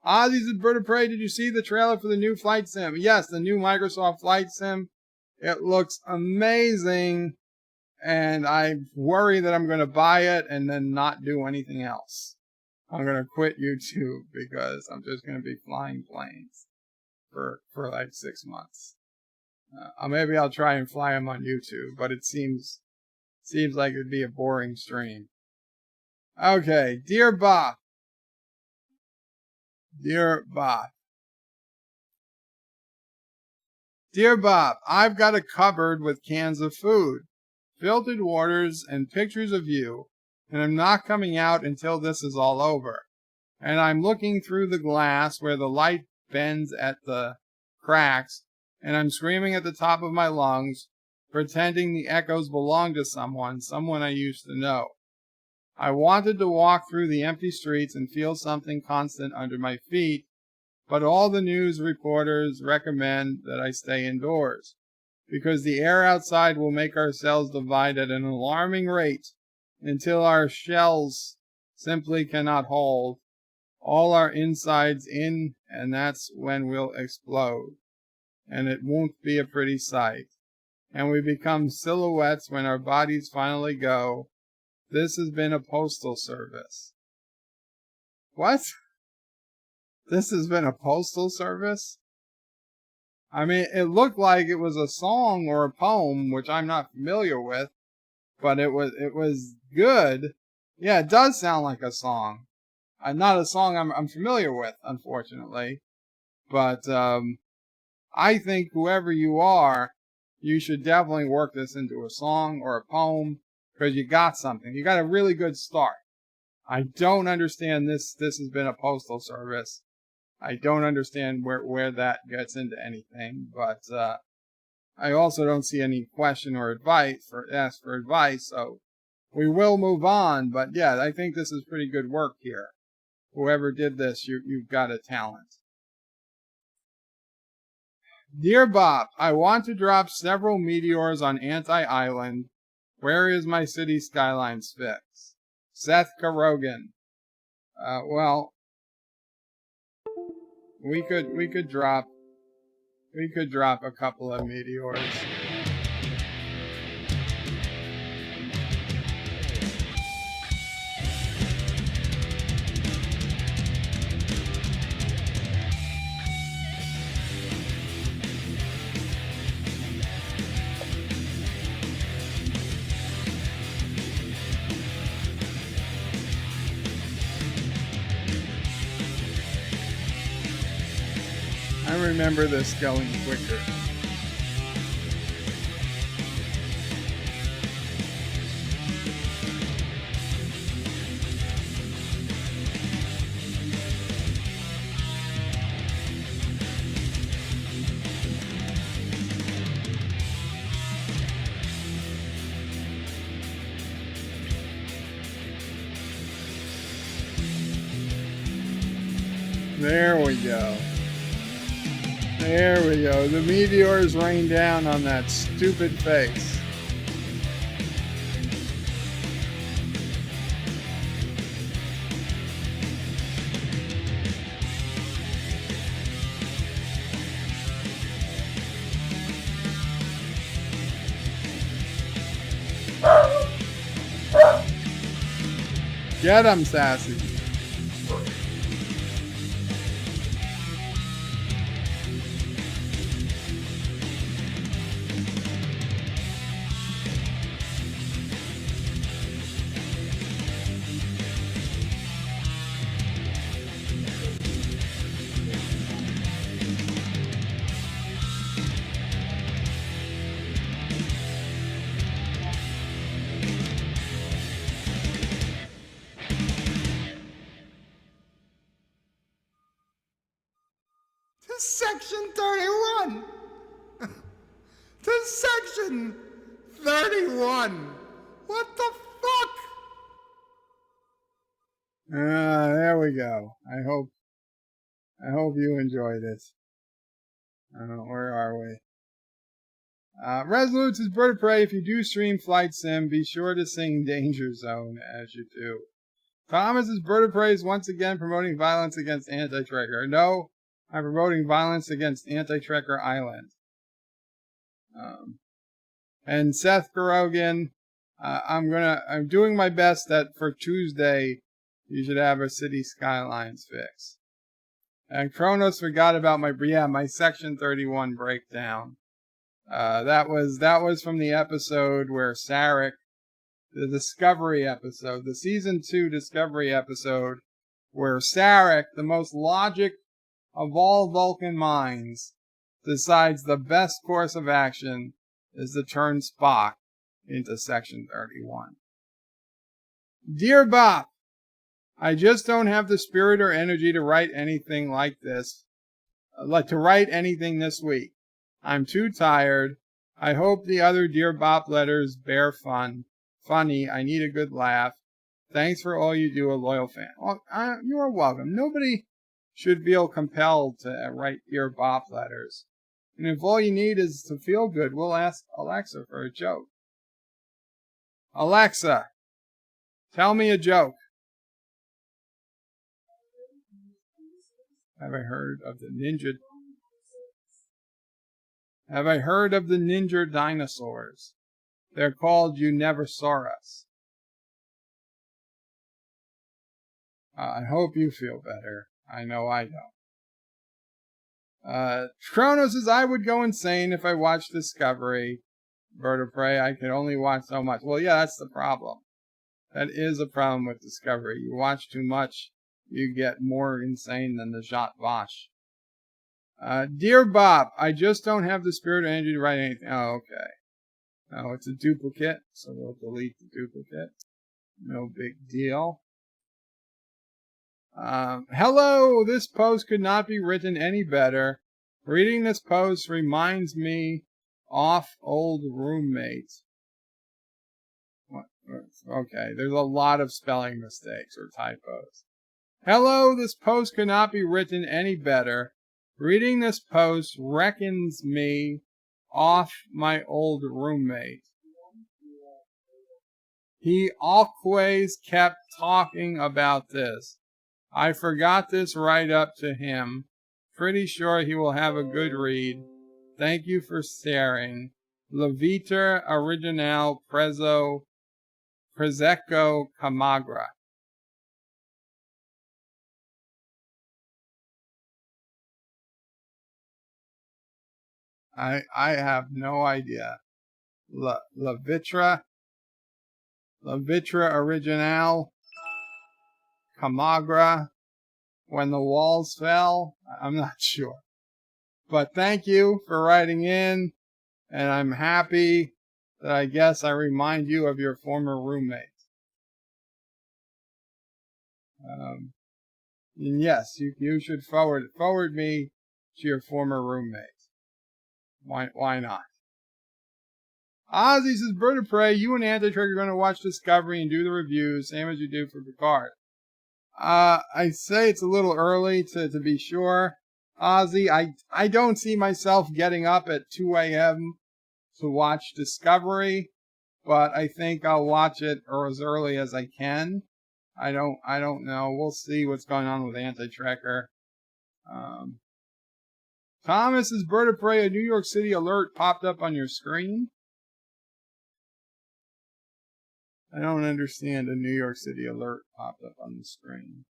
Ozzy says Bird of Prey, did you see the trailer for the new flight sim? Yes, the new Microsoft flight sim. It looks amazing. And I worry that I'm going to buy it and then not do anything else. I'm going to quit YouTube because I'm just going to be flying planes for like 6 months. Maybe I'll try and fly them on YouTube, but it seems like it'd be a boring stream. Okay, Dear Bob. Dear Bob, I've got a cupboard with cans of food, filtered waters, and pictures of you, and I'm not coming out until this is all over. And I'm looking through the glass where the light bends at the cracks, and I'm screaming at the top of my lungs, pretending the echoes belong to someone I used to know. I wanted to walk through the empty streets and feel something constant under my feet, but all the news reporters recommend that I stay indoors, because the air outside will make our cells divide at an alarming rate until our shells simply cannot hold all our insides in, and that's when we'll explode. And it won't be a pretty sight. And we become silhouettes when our bodies finally go. This has been a postal service. What? This has been a postal service? I mean, it looked like it was a song or a poem, which I'm not familiar with, but it was good. Yeah, it does sound like a song. Not a song I'm familiar with, unfortunately. But I think whoever you are, you should definitely work this into a song or a poem, because you got something. You got a really good start. I don't understand this. This has been a postal service. I don't understand where that gets into anything, but I also don't see any question or ask for advice, so we will move on. But yeah, I think this is pretty good work here. Whoever did this, you've got a talent. Dear Bob, I want to drop several meteors on Anti-Island. Where is my city skylines fix? Seth Carogan. Well, we could drop a couple of meteors. I remember this going quicker. There we go. There we go. The meteors rain down on that stupid face. Get him, Sassy. To Section 31! To Section 31! What the fuck? There we go. I hope you enjoyed it. Where are we? Resolute is Bird of Prey. If you do stream Flight Sim, be sure to sing Danger Zone as you do. Thomas is Bird of Prey is once again promoting violence against Anti-Tracker. No, I'm promoting violence against Anti-Tracker Island. And Seth Carogan, I'm doing my best that for Tuesday you should have a City Skylines fix. And Kronos forgot about my Section 31 breakdown. That was from the episode where Sarek, the Discovery episode, the Season 2 Discovery episode, where Sarek, the most logic of all Vulcan minds, decides the best course of action is to turn Spock into Section 31. Dear Bop, I just don't have the spirit or energy to write anything like this. To write anything this week. I'm too tired. I hope the other Dear Bop letters bear funny. I need a good laugh. Thanks for all you do, a loyal fan. Well, you are welcome. Nobody should feel compelled to write Dear Bop letters. And if all you need is to feel good, we'll ask Alexa for a joke. Alexa, tell me a joke. Have I heard of the ninja dinosaurs? They're called You Never Saw Us. I hope you feel better. I know I don't. Kronos says, I would go insane if I watched Discovery. Bird of Prey, I could only watch so much. Well, yeah, that's the problem. That is a problem with Discovery. You watch too much, you get more insane than the Jat Vache. Dear Bob, I just don't have the spirit or energy to write anything. Oh, okay. Oh, it's a duplicate, so we'll delete the duplicate. No big deal. Hello, this post could not be written any better. Reading this post reminds me off old roommate. What? Okay, there's a lot of spelling mistakes or typos. Hello, this post could not be written any better. Reading this post reckons me off my old roommate. He always kept talking about this. I forgot this right up to him. Pretty sure he will have a good read. Thank you for sharing. Leviter Original Prezzo Prezecco Camagra. I have no idea. Levitra Original Camagra. When the walls fell. I'm not sure. But thank you for writing in. And I'm happy that I guess I remind you of your former roommate. And yes, you should forward me to your former roommate. Why not? Ozzy says, Bird of Prey, you and Anti-Tracker are going to watch Discovery and do the reviews, same as you do for Picard. I say it's a little early to be sure. Ozzy, I don't see myself getting up at 2 a.m. to watch Discovery, but I think I'll watch it as early as I can. I don't know. We'll see what's going on with Anti-Trekker. Thomas's Bird of Prey, a New York City alert popped up on your screen. I don't understand a New York City alert popped up on the screen.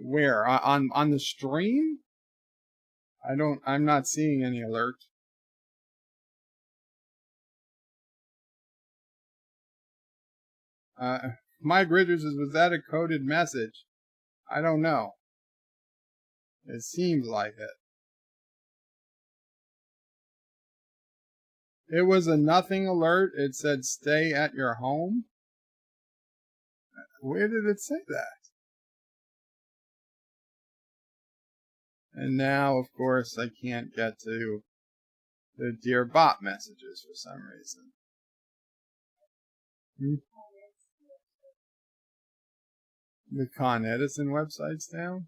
Where? On the stream? I'm not seeing any alert. Mike Richards says, was that a coded message? I don't know. It seems like it. It was a nothing alert. It said, stay at your home. Where did it say that? And now, of course, I can't get to the Dear Bop messages for some reason. The Con Edison website's down?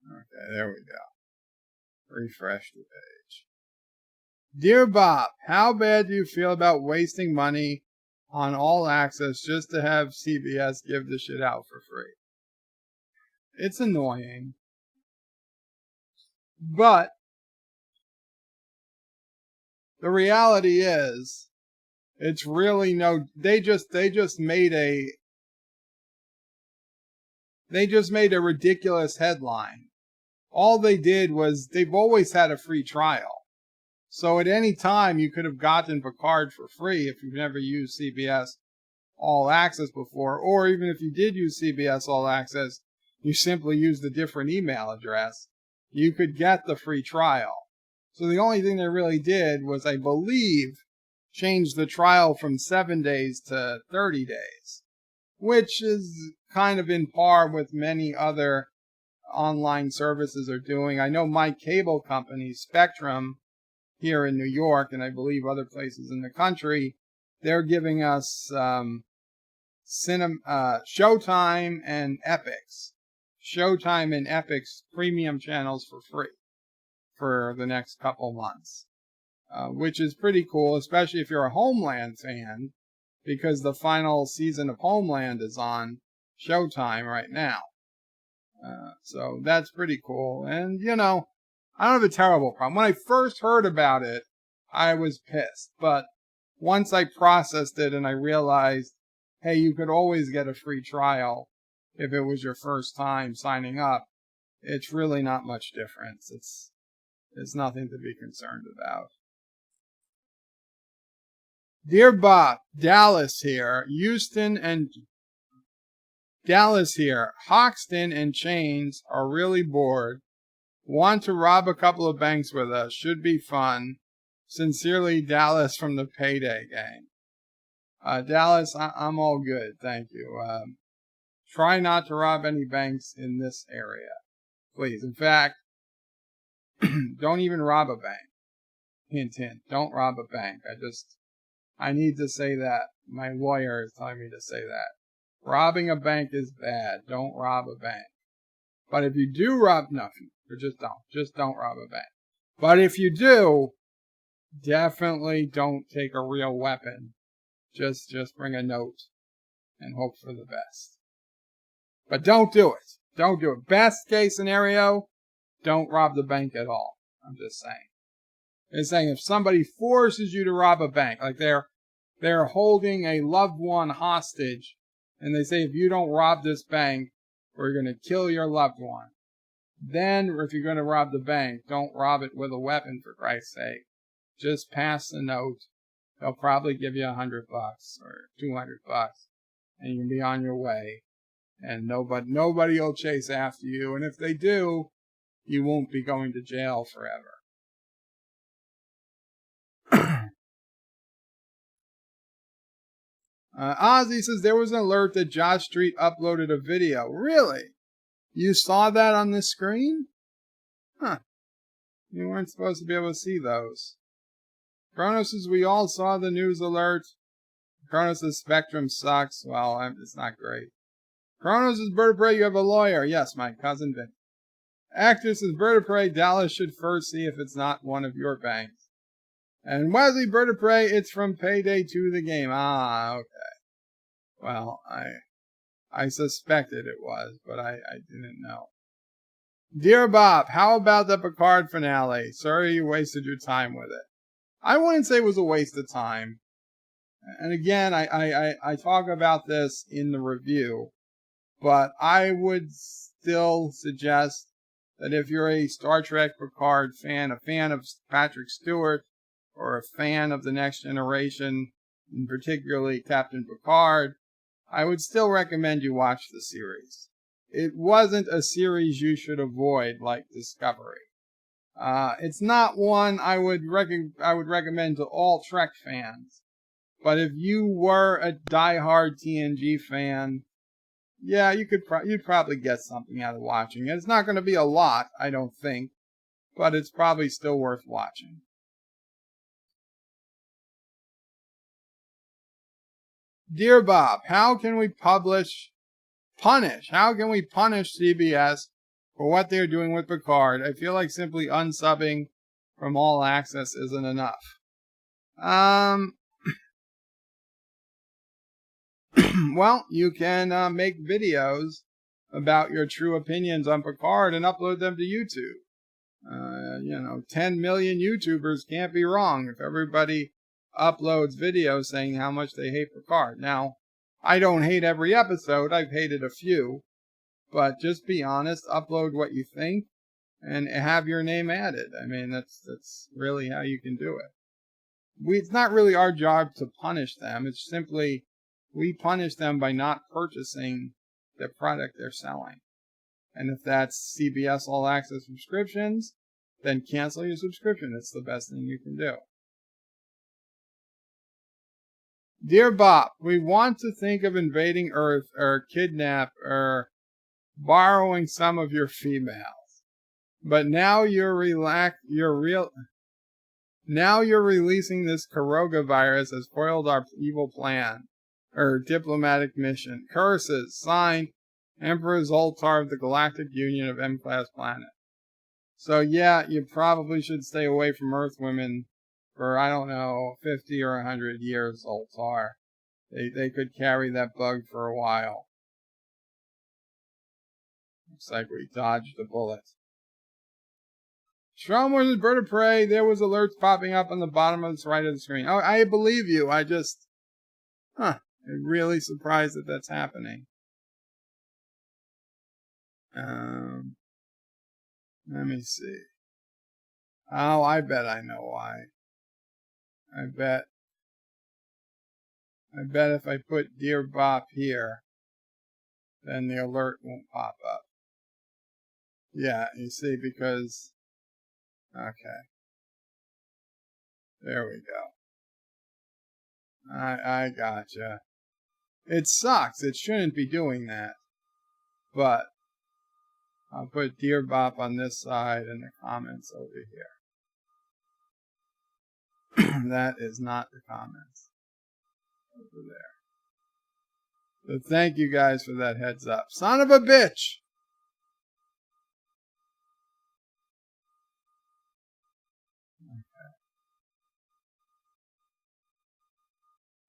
Okay, there we go. Refresh the page. Dear Bob, how bad do you feel about wasting money on All Access just to have CBS give the shit out for free? It's annoying. But the reality is, it's really they just made a ridiculous headline. All they did was, they've always had a free trial. So at any time you could have gotten Picard for free if you've never used CBS All Access before, or even if you did use CBS All Access, you simply used a different email address, you could get the free trial. So the only thing they really did was, I believe, change the trial from 7 days to 30 days, which is kind of in par with many other online services are doing. I know my cable company, Spectrum, here in New York, and I believe other places in the country, they're giving us Showtime and Epix. Showtime and Epix premium channels for free for the next couple months, which is pretty cool, especially if you're a Homeland fan, because the final season of Homeland is on Showtime right now. So that's pretty cool. And, I don't have a terrible problem. When I first heard about it, I was pissed. But once I processed it and I realized, hey, you could always get a free trial if it was your first time signing up, it's really not much difference. It's nothing to be concerned about. Dear Bob, Dallas here. Hoxton and Chains are really bored. Want to rob a couple of banks with us. Should be fun. Sincerely, Dallas from the Payday Gang. Dallas, I'm all good. Thank you. Try not to rob any banks in this area, please. In fact, don't even rob a bank. Hint, hint. Don't rob a bank. I need to say that. My lawyer is telling me to say that. Robbing a bank is bad. Don't rob a bank. But if you do rob, just don't rob a bank. But if you do, definitely don't take a real weapon. Just bring a note and hope for the best. But don't do it. Don't do it. Best case scenario, don't rob the bank at all. I'm just saying. It's saying if somebody forces you to rob a bank, like they're holding a loved one hostage, and they say, if you don't rob this bank, we're going to kill your loved one. Then, if you're going to rob the bank, don't rob it with a weapon, for Christ's sake. Just pass the note. They'll probably give you $100 or $200, and you can be on your way. And nobody will chase after you. And if they do, you won't be going to jail forever. Ozzy says there was an alert that Josh Street uploaded a video. Really? You saw that on the screen? Huh. You weren't supposed to be able to see those. Chrono says we all saw the news alert. Kronos' Spectrum sucks. Well, it's not great. Kronos is Bird of Prey, you have a lawyer. Yes, my cousin Vic. Actress is Bird of Prey, Dallas should first see if it's not one of your banks. And Wesley, Bird of Prey, it's from Payday 2 the game. Ah, okay. Well, I suspected it was, but I didn't know. Dear Bob, how about the Picard finale? Sorry you wasted your time with it. I wouldn't say it was a waste of time. And again, I talk about this in the review, but I would still suggest that if you're a Star Trek Picard fan, a fan of Patrick Stewart, or a fan of the Next Generation, and particularly Captain Picard, I would still recommend you watch the series. It wasn't a series you should avoid like Discovery. It's not one I would recommend to all Trek fans. But if you were a diehard TNG fan, yeah, you'd probably get something out of watching it. It's not going to be a lot, I don't think, but it's probably still worth watching. Dear Bob, how can we punish CBS for what they're doing with Picard? I feel like simply unsubbing from All Access isn't enough. Well, you can make videos about your true opinions on Picard and upload them to YouTube. 10 million YouTubers can't be wrong if everybody uploads videos saying how much they hate Picard. Now, I don't hate every episode. I've hated a few. But just be honest, upload what you think, and have your name added. I mean, that's really how you can do it. It's not really our job to punish them. It's simply we punish them by not purchasing the product they're selling. And if that's CBS All Access subscriptions, then cancel your subscription. It's the best thing you can do. Dear Bob, we want to think of invading Earth or kidnap or borrowing some of your females. But now you're releasing this Caroga virus has foiled our evil plan or diplomatic mission. Curses, signed Emperor Zoltar of the Galactic Union of M-Class Planet. So yeah, you probably should stay away from Earth women for, 50 or 100 years, Zoltar. They could carry that bug for a while. Looks like we dodged a bullet. Strom was Bird of Prey. There was alerts popping up on the bottom of the right of the screen. Oh, I believe you. I'm really surprised that that's happening. Let me see. Oh, I bet I know why. I bet if I put Dear Bop here, then the alert won't pop up. Yeah, you see, because... Okay. There we go. I gotcha. It sucks. It shouldn't be doing that. But I'll put Dear Bop on this side and the comments over here. That is not the comments. Over there. So thank you guys for that heads up. Son of a bitch!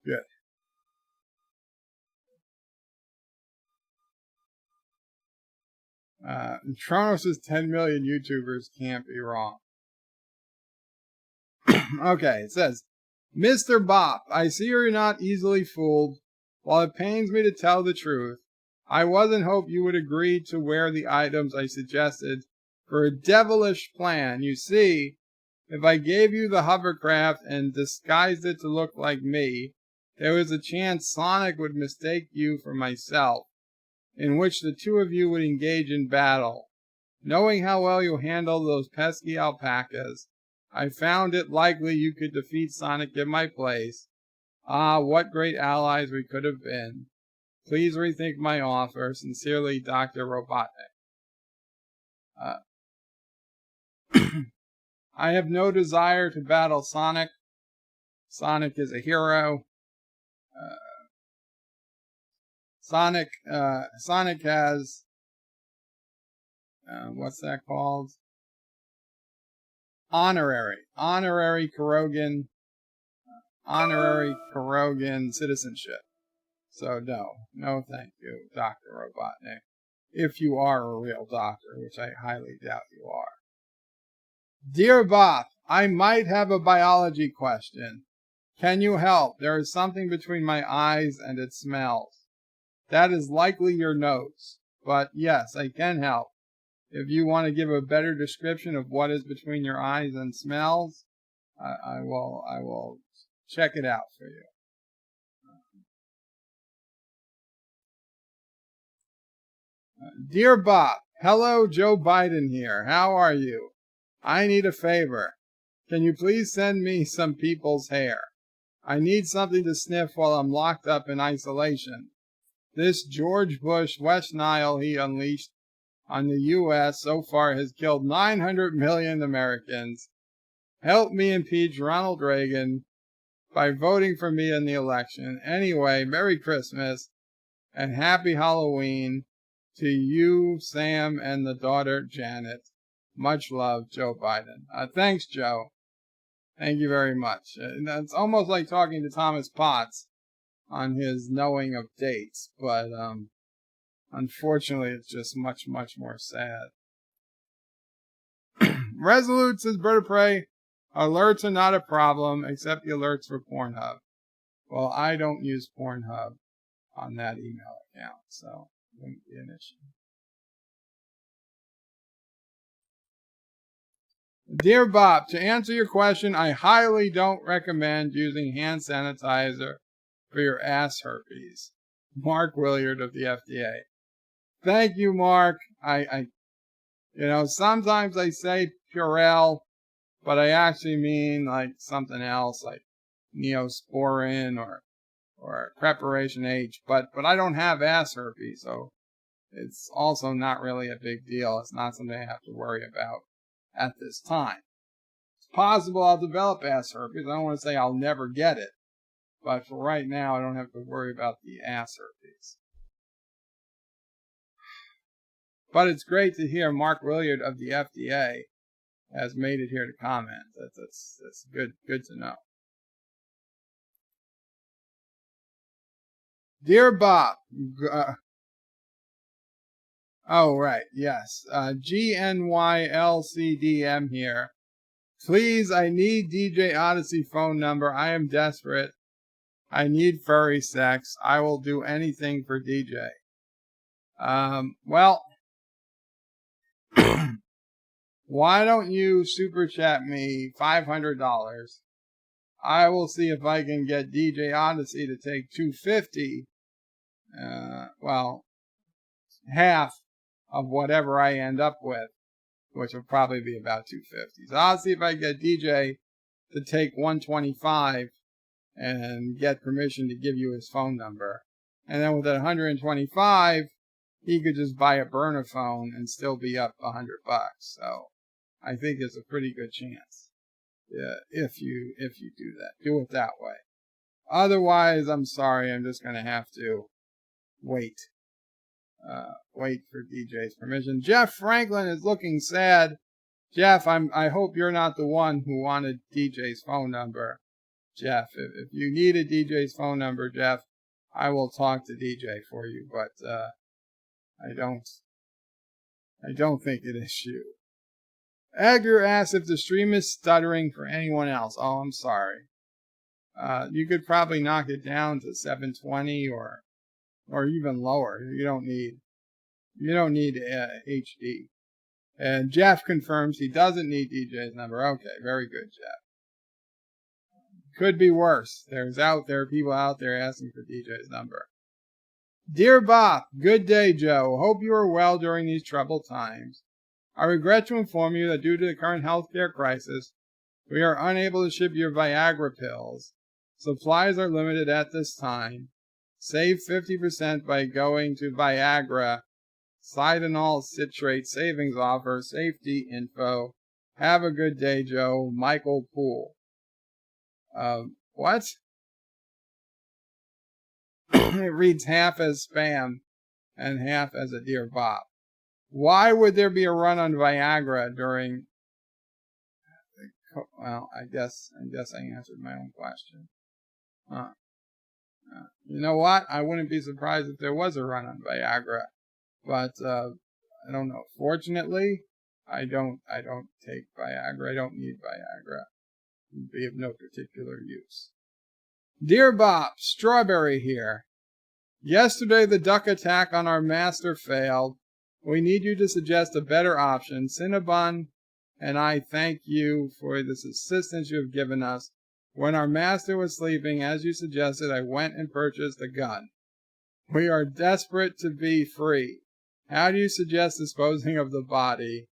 Good. Tronos' 10 million YouTubers can't be wrong. Okay, it says, Mr. Bop, I see you're not easily fooled. While it pains me to tell the truth, I wasn't hope you would agree to wear the items I suggested for a devilish plan. You see, if I gave you the hovercraft and disguised it to look like me, there was a chance Sonic would mistake you for myself, in which the two of you would engage in battle. Knowing how well you handle those pesky alpacas, I found it likely you could defeat Sonic in my place. Ah, what great allies we could have been. Please rethink my offer. Sincerely, Dr. Robotnik. I have no desire to battle Sonic. Sonic is a hero. Sonic has, what's that called? Honorary Carogan citizenship. So no thank you, Dr. Robotnik. If you are a real doctor, which I highly doubt you are. Dear Bob, I might have a biology question. Can you help? There is something between my eyes and it smells. That is likely your nose. But yes, I can help. If you want to give a better description of what is between your eyes and smells, I will check it out for you. Dear Bob, hello, Joe Biden here. How are you? I need a favor. Can you please send me some people's hair? I need something to sniff while I'm locked up in isolation. This George Bush West Nile he unleashed on the U.S. so far has killed 900 million Americans. Help me impeach Ronald Reagan by voting for me in the election. Anyway, Merry Christmas and Happy Halloween to you, Sam, and the daughter, Janet. Much love, Joe Biden. Thanks, Joe. Thank you very much. It's almost like talking to Thomas Potts on his knowing of dates, but unfortunately, it's just much, much more sad. Resolute says, Bird of Prey, alerts are not a problem, except the alerts for Pornhub. Well, I don't use Pornhub on that email account, so it wouldn't be an issue. Dear Bob, to answer your question, I highly don't recommend using hand sanitizer for your ass herpes. Mark Williard of the FDA. Thank you, Mark. Sometimes I say Purell, but I actually mean like something else, like Neosporin or Preparation H. But I don't have ass herpes, so it's also not really a big deal. It's not something I have to worry about at this time. It's possible I'll develop ass herpes. I don't want to say I'll never get it, but for right now, I don't have to worry about the ass herpes. But it's great to hear Mark Williard of the FDA has made it here to comment. That's good to know. Dear Bob, oh right, yes, GNYLCDM here. Please, I need DJ Odyssey phone number. I am desperate. I need furry sex. I will do anything for DJ. Well, why don't you super chat me $500? I will see if I can get DJ Odyssey to take $250. Half of whatever I end up with, which will probably be about $250. So I'll see if I get DJ to take $125 and get permission to give you his phone number. And then with that $125, he could just buy a burner phone and still be up $100. So I think it's a pretty good chance. Yeah, if you do that, do it that way. Otherwise, I'm sorry, I'm just gonna have to wait for DJ's permission. Jeff Franklin is looking sad. Jeff, I hope you're not the one who wanted DJ's phone number. Jeff, if you needed DJ's phone number, Jeff, I will talk to DJ for you, but I don't think it is you. Edgar asks if the stream is stuttering for anyone else. Oh, I'm sorry. You could probably knock it down to 720 or even lower. You don't need HD. And Jeff confirms he doesn't need DJ's number. Okay, very good, Jeff. Could be worse. There are people out there asking for DJ's number. Dear Bob, good day, Joe. Hope you are well during these troubled times. I regret to inform you that due to the current healthcare crisis, we are unable to ship your Viagra pills. Supplies are limited at this time. Save 50% by going to Viagra. Cydanol citrate savings offer. Safety info. Have a good day, Joe. Michael Poole. What? It reads half as spam and half as a Dear Bop. Why would there be a run on Viagra during... Well, I guess I answered my own question. You know what? I wouldn't be surprised if there was a run on Viagra, but I don't know. Fortunately, I don't take Viagra. I don't need Viagra. It would be of no particular use. Dear Bob, Strawberry here. Yesterday the duck attack on our master failed. We need you to suggest a better option. Cinnabon and I thank you for this assistance you have given us. When our master was sleeping, as you suggested, I went and purchased a gun. We are desperate to be free. How do you suggest disposing of the body?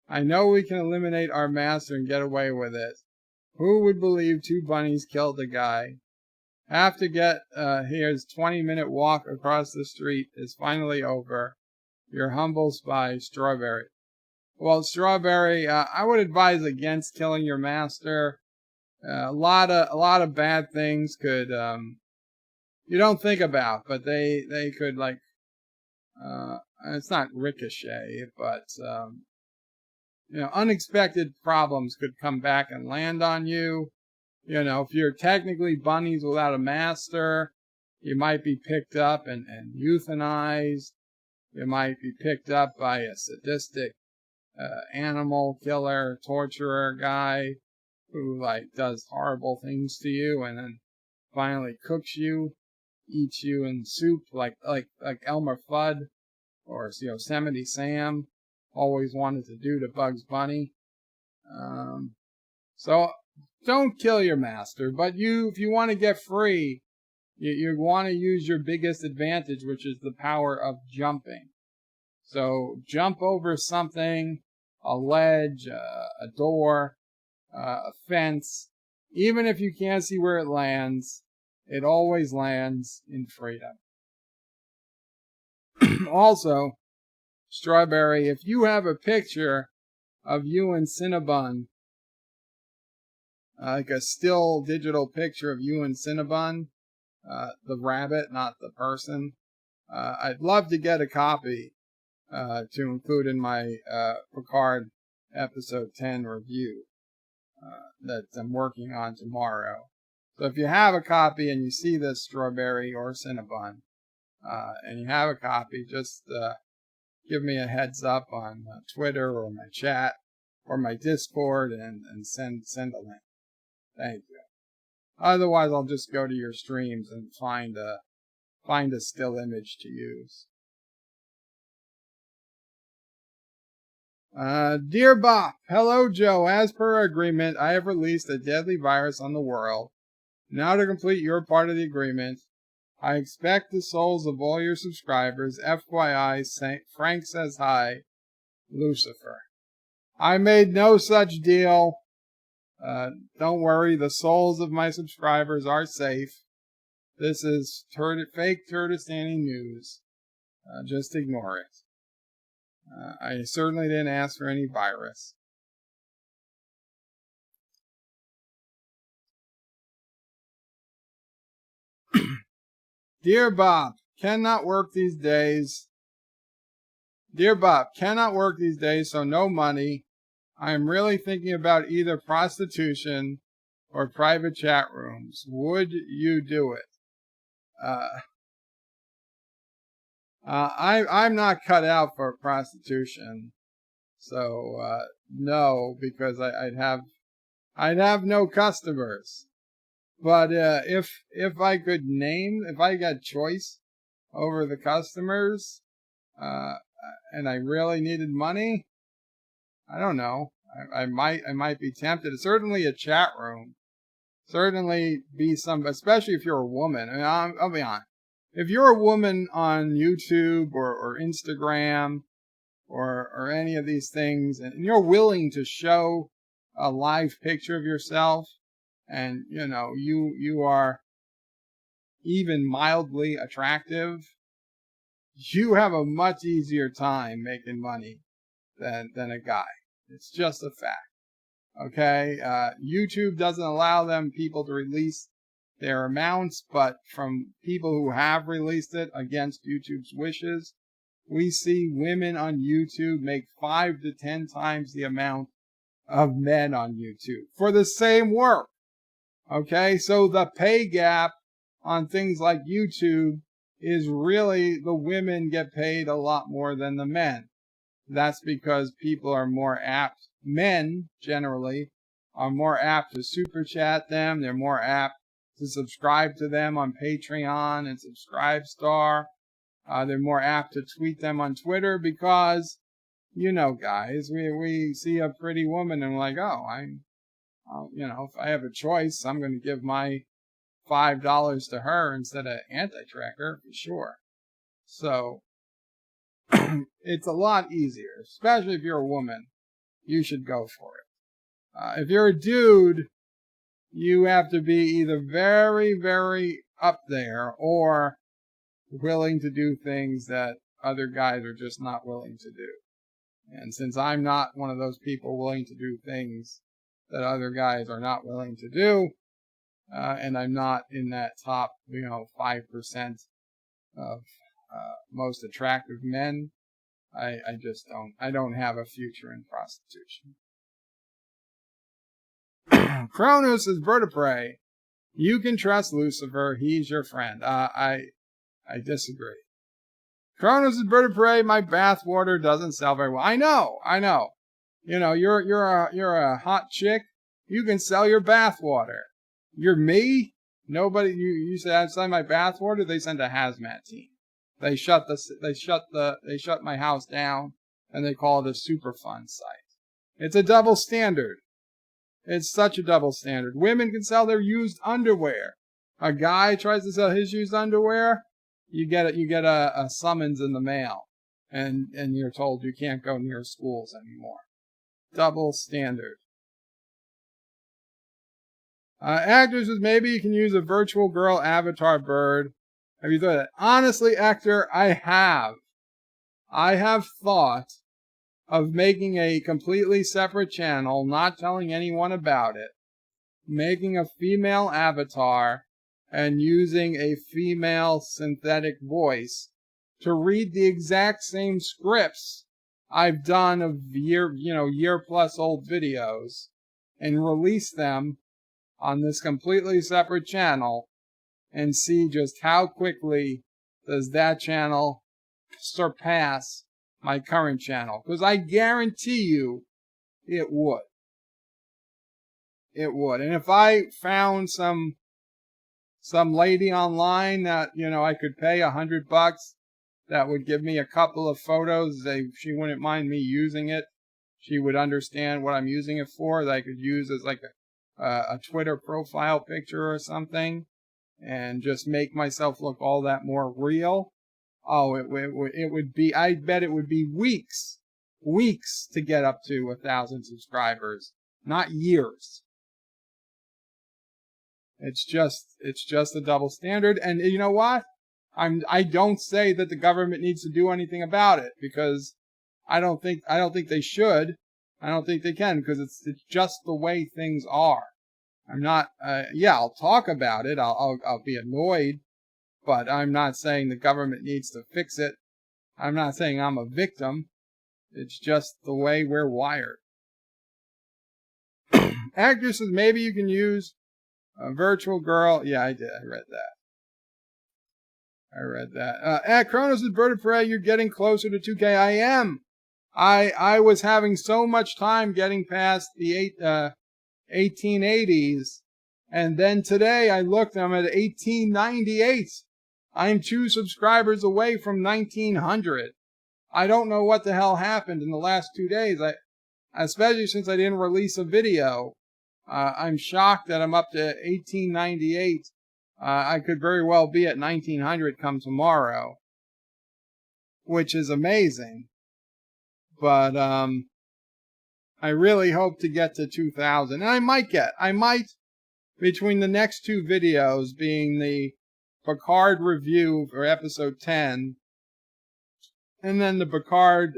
I know we can eliminate our master and get away with it. Who would believe 2 bunnies killed a guy? Have to get here's 20-minute walk across the street is finally over. Your humble spy, Strawberry. Well, Strawberry, I would advise against killing your master. A lot of bad things could you don't think about, but they could, like, it's not ricochet, but unexpected problems could come back and land on you. If you're technically bunnies without a master, you might be picked up and euthanized. You might be picked up by a sadistic animal killer, torturer guy who, like, does horrible things to you and then finally cooks you, eats you in soup like Elmer Fudd or Yosemite Sam always wanted to do to Bugs Bunny. So don't kill your master, but if you want to get free, you want to use your biggest advantage, which is the power of jumping. So jump over something, a ledge, a door, a fence. Even if you can't see where it lands, it always lands in freedom. Also, Strawberry, if you have a picture of you and Cinnabon, like a still digital picture of you and Cinnabon, the rabbit, not the person, I'd love to get a copy to include in my Picard episode 10 review that I'm working on tomorrow. So if you have a copy and you see this, Strawberry or Cinnabon, and you have a copy, just give me a heads up on Twitter or my chat or my Discord and send a link. Thank you. Otherwise, I'll just go to your streams and find a still image to use. Dear Bop, hello Joe. As per our agreement, I have released a deadly virus on the world. Now to complete your part of the agreement, I expect the souls of all your subscribers. FYI, Frank says hi, Lucifer. I made no such deal. Don't worry, the souls of my subscribers are safe. This is fake Turdistani news. Just ignore it. I certainly didn't ask for any virus. Dear Bob, cannot work these days. Dear Bob, cannot work these days, so no money. I am really thinking about either prostitution or private chat rooms. Would you do it? I'm not cut out for prostitution, so no, because I'd have no customers. But if I got choice over the customers, and I really needed money, I don't know. I might be tempted. Certainly a chat room. Certainly be especially if you're a woman. I mean, I'll be honest. If you're a woman on YouTube or Instagram or any of these things, and you're willing to show a live picture of yourself, and you are even mildly attractive, you have a much easier time making money than a guy. It's just a fact. Okay? YouTube doesn't allow people to release their amounts, but from people who have released it against YouTube's wishes, we see women on YouTube make 5 to 10 times the amount of men on YouTube for the same work. Okay, so the pay gap on things like YouTube is really the women get paid a lot more than the men. That's because people are more apt, men generally, are more apt to super chat them. They're more apt to subscribe to them on Patreon and Subscribestar. They're more apt to tweet them on Twitter because, you know, guys, we see a pretty woman and we're like, oh, you know, if I have a choice, I'm going to give my $5 to her instead of Anti-Tracker for sure. So it's a lot easier, especially if you're a woman. You should go for it. If you're a dude, you have to be either very, very up there or willing to do things that other guys are just not willing to do. And since I'm not one of those people willing to do things that other guys are not willing to do, and I'm not in that top, 5% of most attractive men, I don't have a future in prostitution. Kronos is vertebrae. You can trust Lucifer. He's your friend. I disagree. Kronos is vertebrae. My bathwater doesn't sell very well. I know. You know, you're a hot chick. You can sell your bathwater. You're me. Nobody. You say I sell my bathwater. They send a hazmat team. They shut my house down, and they call it a Superfund site. It's a double standard. It's such a double standard. Women can sell their used underwear. A guy tries to sell his used underwear, you get a summons in the mail, and you're told you can't go near schools anymore. Double standard. Actors says maybe you can use a virtual girl avatar bird. Have you thought of that? Honestly, Hector, I have. I have thought of making a completely separate channel, not telling anyone about it, making a female avatar, and using a female synthetic voice to read the exact same scripts I've done of year plus old videos, and release them on this completely separate channel, and see just how quickly does that channel surpass my current channel. Because I guarantee you it would. It would. And if I found some lady online that, I could pay $100 that would give me a couple of photos, she wouldn't mind me using it. She would understand what I'm using it for, that I could use as like a Twitter profile picture or something, and just make myself look all that more real. Oh, it would be, I bet it would be weeks to get up to 1,000 subscribers, not years. It's just a double standard. And you know what? I don't say that the government needs to do anything about it, because I don't think they should. I don't think they can, because it's just the way things are. I'm not, I'll talk about it. I'll be annoyed, but I'm not saying the government needs to fix it. I'm not saying I'm a victim. It's just the way we're wired. Actor says maybe you can use a virtual girl. Yeah, I did. I read that. At Kronos is Bird of Prey, you're getting closer to 2K. I am. I was having so much time getting past the 1880s, and then today I looked, I'm at 1898. I'm 2 subscribers away from 1900. I don't know what the hell happened in the last 2 days. Especially since I didn't release a video. I'm shocked that I'm up to 1898. I could very well be at 1900 come tomorrow, which is amazing. But I really hope to get to 2,000. And I might, between the next 2 videos being the Picard review for episode 10, and then the Picard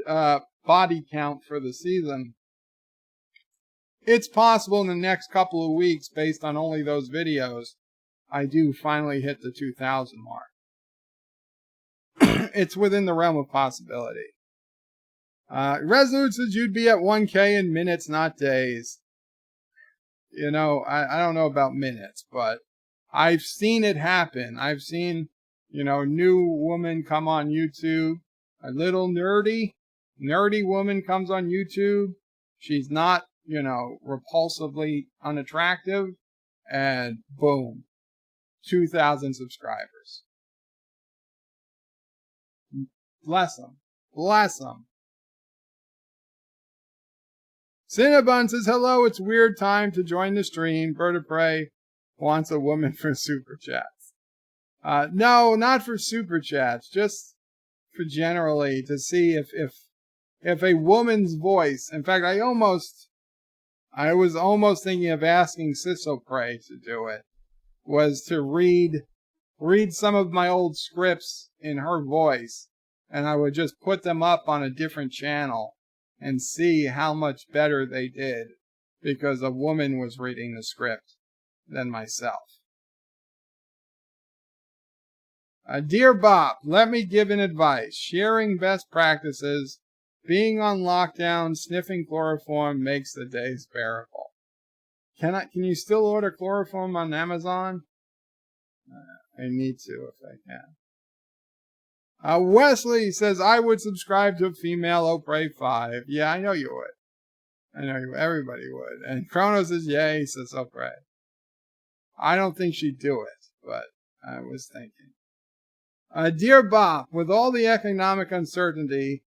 body count for the season, it's possible in the next couple of weeks, based on only those videos, I do finally hit the 2,000 mark. It's within the realm of possibility. Resolute says you'd be at 1K in minutes, not days. You know, I don't know about minutes, but I've seen it happen. I've seen, you know, new woman come on YouTube. A little nerdy woman comes on YouTube. She's not, you know, repulsively unattractive. And boom, 2,000 subscribers. Bless them. Bless them. Cinnabon says, hello, it's weird time to join the stream. Bird of Prey wants a woman for super chats. No, not for super chats, just for generally to see if a woman's voice, in fact, I was almost thinking of asking Prey to do it, was to read some of my old scripts in her voice, and I would just put them up on a different channel and see how much better they did because a woman was reading the script than myself. Dear Bob, let me give an advice. Sharing best practices, being on lockdown, sniffing chloroform makes the days bearable. Can you still order chloroform on Amazon? I need to if I can. Wesley says, I would subscribe to a female Opry 5. Yeah, I know you would. I know you. Everybody would. And Chrono says, yay, says Opry. I don't think she'd do it, but I was thinking. Dear Bob, with all the economic uncertainty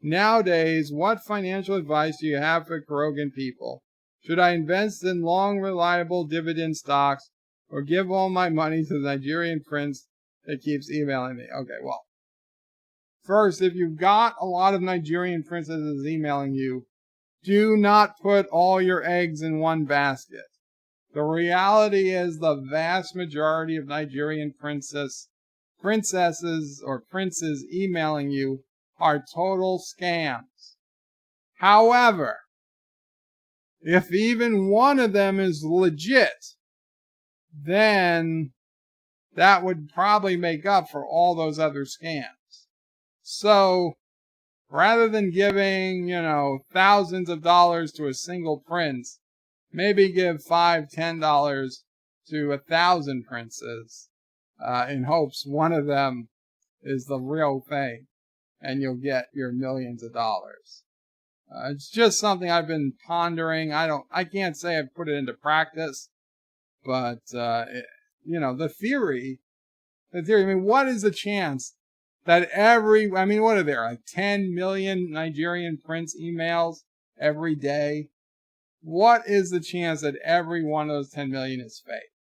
nowadays, what financial advice do you have for Carogan people? Should I invest in long, reliable dividend stocks or give all my money to the Nigerian prince that keeps emailing me? Okay, well, first, if you've got a lot of Nigerian princesses emailing you, do not put all your eggs in one basket. The reality is the vast majority of Nigerian princesses or princes emailing you are total scams. However, if even one of them is legit, then that would probably make up for all those other scams. So, rather than giving, thousands of dollars to a single prince, maybe give $5, $10 to 1,000 princes, in hopes one of them is the real thing, and you'll get your millions of dollars. It's just something I've been pondering. I can't say I've put it into practice, but, the theory, what is the chance that what are there, like 10 million Nigerian prince emails every day? What is the chance that every one of those 10 million is fake?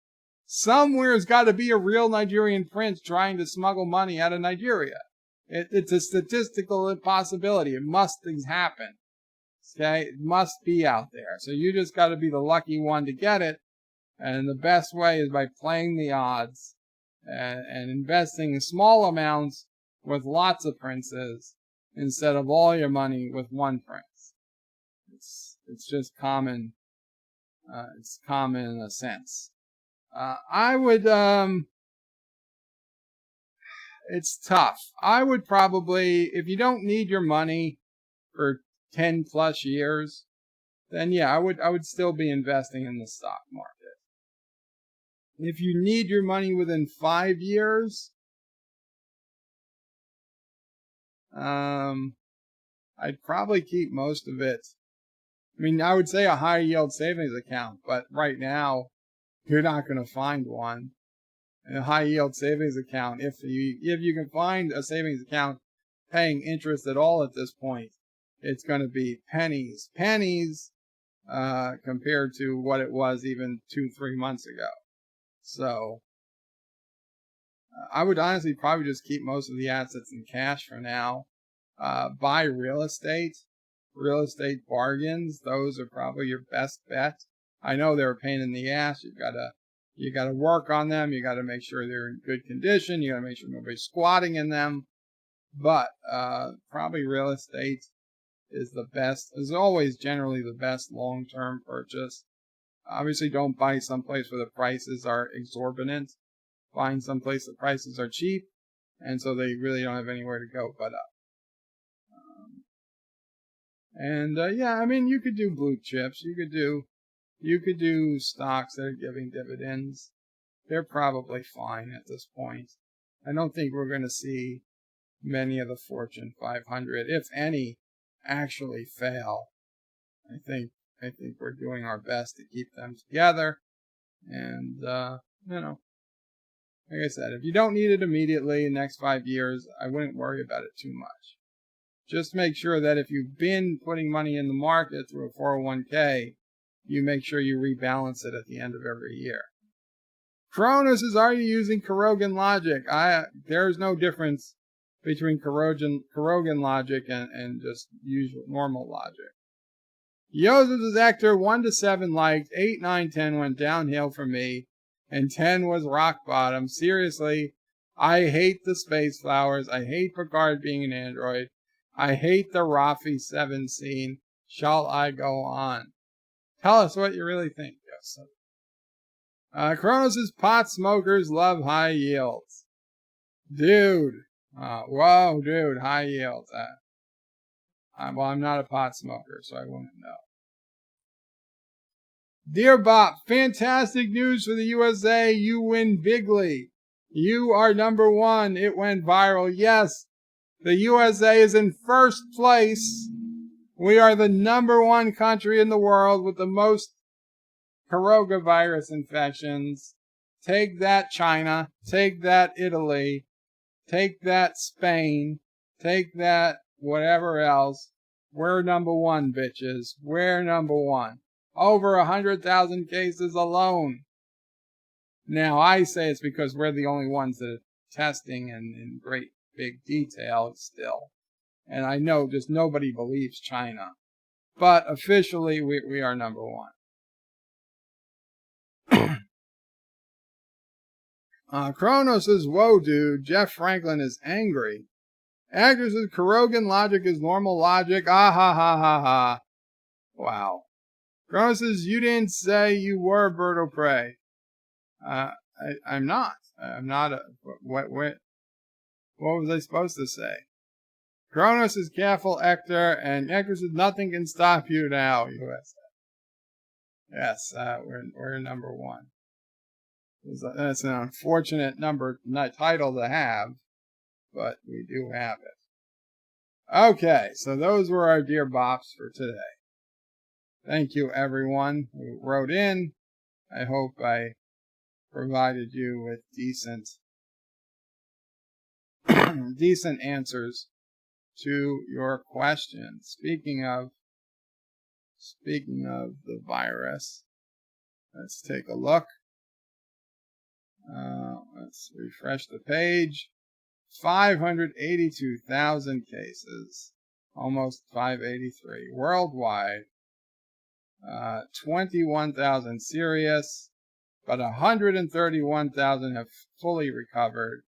Somewhere's got to be a real Nigerian prince trying to smuggle money out of Nigeria. It's a statistical impossibility. It must happen. Okay? It must be out there. So you just got to be the lucky one to get it. And the best way is by playing the odds and investing in small amounts with lots of princes instead of all your money with one prince. It's just common. It's common in a sense. I would, it's tough. I would probably, if you don't need your money for 10 plus years, then yeah, I would still be investing in the stock market. If you need your money within 5 years, I'd probably keep most of it. I would say a high yield savings account, but right now, you're not going to find one. A high yield savings account, if you can find a savings account paying interest at all at this point, it's going to be pennies compared to what it was even 2-3 months ago. So I would honestly probably just keep most of the assets in cash for now. Buy real estate bargains. Those are probably your best bet. I know they're a pain in the ass. You gotta work on them. You gotta make sure they're in good condition. You gotta make sure nobody's squatting in them. But probably real estate is the best. Is always generally the best long-term purchase. Obviously, don't buy someplace where the prices are exorbitant. find someplace the prices are cheap, and so they really don't have anywhere to go but up. Yeah, I mean, you could do blue chips. You could do stocks that are giving dividends. They're probably fine at this point. I don't think we're going to see many of the Fortune 500, if any, actually fail. I think we're doing our best to keep them together. And, like I said, if you don't need it immediately in the next 5 years, I wouldn't worry about it too much. Just make sure that if you've been putting money in the market through a 401k, you make sure you rebalance it at the end of every year. Kronos is, are you using Carogan logic? There's no difference between Carogan logic and just usual normal logic. Joseph is actor 1 to 7 liked, 8, 9, 10 went downhill for me, and 10 was rock bottom. Seriously, I hate the space flowers. I hate Picard being an android. I hate the Rafi 7 scene. Shall I go on? Tell us what you really think, Joseph. Kronos' pot smokers love high yields. Dude. Whoa, dude, high yields. Well, I'm not a pot smoker, so I wouldn't know. Dear Bob, fantastic news for the USA. You win bigly. You are number 1. It went viral. Yes, the USA is in first place. We are the number 1 country in the world with the most Caroga virus infections. Take that, China. Take that, Italy. Take that, Spain. Take that, whatever else. We're number 1, bitches. We're number 1. Over 100,000 cases alone. Now, I say it's because we're the only ones that are testing in great big detail still. And I know just nobody believes China. But officially, we are number 1. Kronos says, whoa, dude, Jeff Franklin is angry. Actor says, Carogan logic is normal logic. Ah, ha, ha, ha, ha. Wow. Kronos says, you didn't say you were Berto Prey. I'm not. I'm not a, what was I supposed to say? Kronos is careful, Hector, and Hector says, nothing can stop you now, USA. Yes, we're number 1. That's an unfortunate title to have, but we do have it. Okay, so those were our Dear Bops for today. Thank you, everyone who wrote in. I hope I provided you with decent answers to your questions. Speaking of the virus, let's take a look. Let's refresh the page. 582,000 cases, almost 583 worldwide. 21,000 serious, but 131,000 have fully recovered.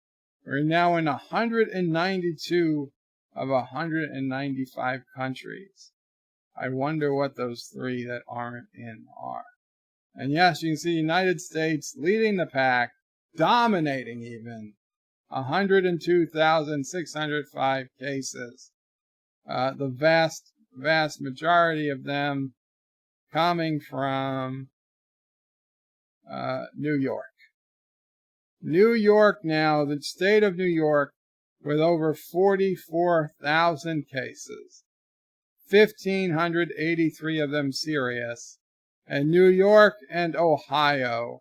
We're now in 192 of 195 countries. I wonder what those 3 that aren't in are. And yes, you can see United States leading the pack, dominating even. 102,605 cases. The vast majority of them coming from New York. New York now, the state of New York, with over 44,000 cases. 1,583 of them serious. And New York and Ohio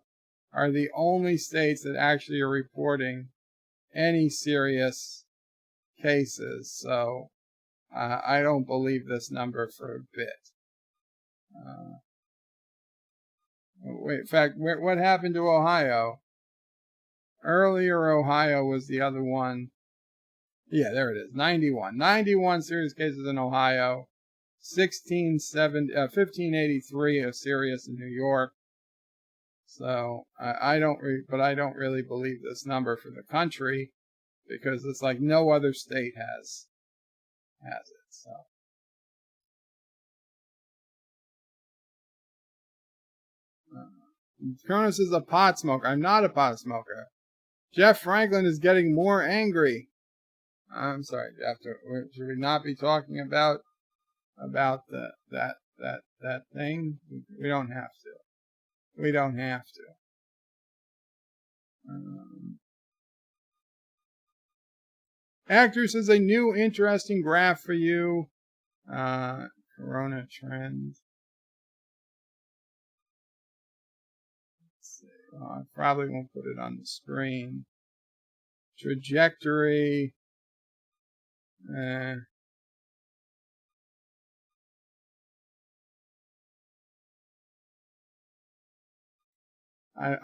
are the only states that actually are reporting any serious cases. So I don't believe this number for a bit. In fact, what happened to Ohio? Earlier, Ohio was the other one. Yeah, there it is. 91. 91 serious cases in Ohio. 1,583 are serious in New York. So I don't really believe this number for the country, because it's like no other state has it. So Cronus is a pot smoker. I'm not a pot smoker. Jeff Franklin is getting more angry. I'm sorry, Jeff. Should we not be talking about that thing? We don't have to. We don't have to. Actor says a new interesting graph for you. Corona trend. Let's see. I probably won't put it on the screen. Trajectory.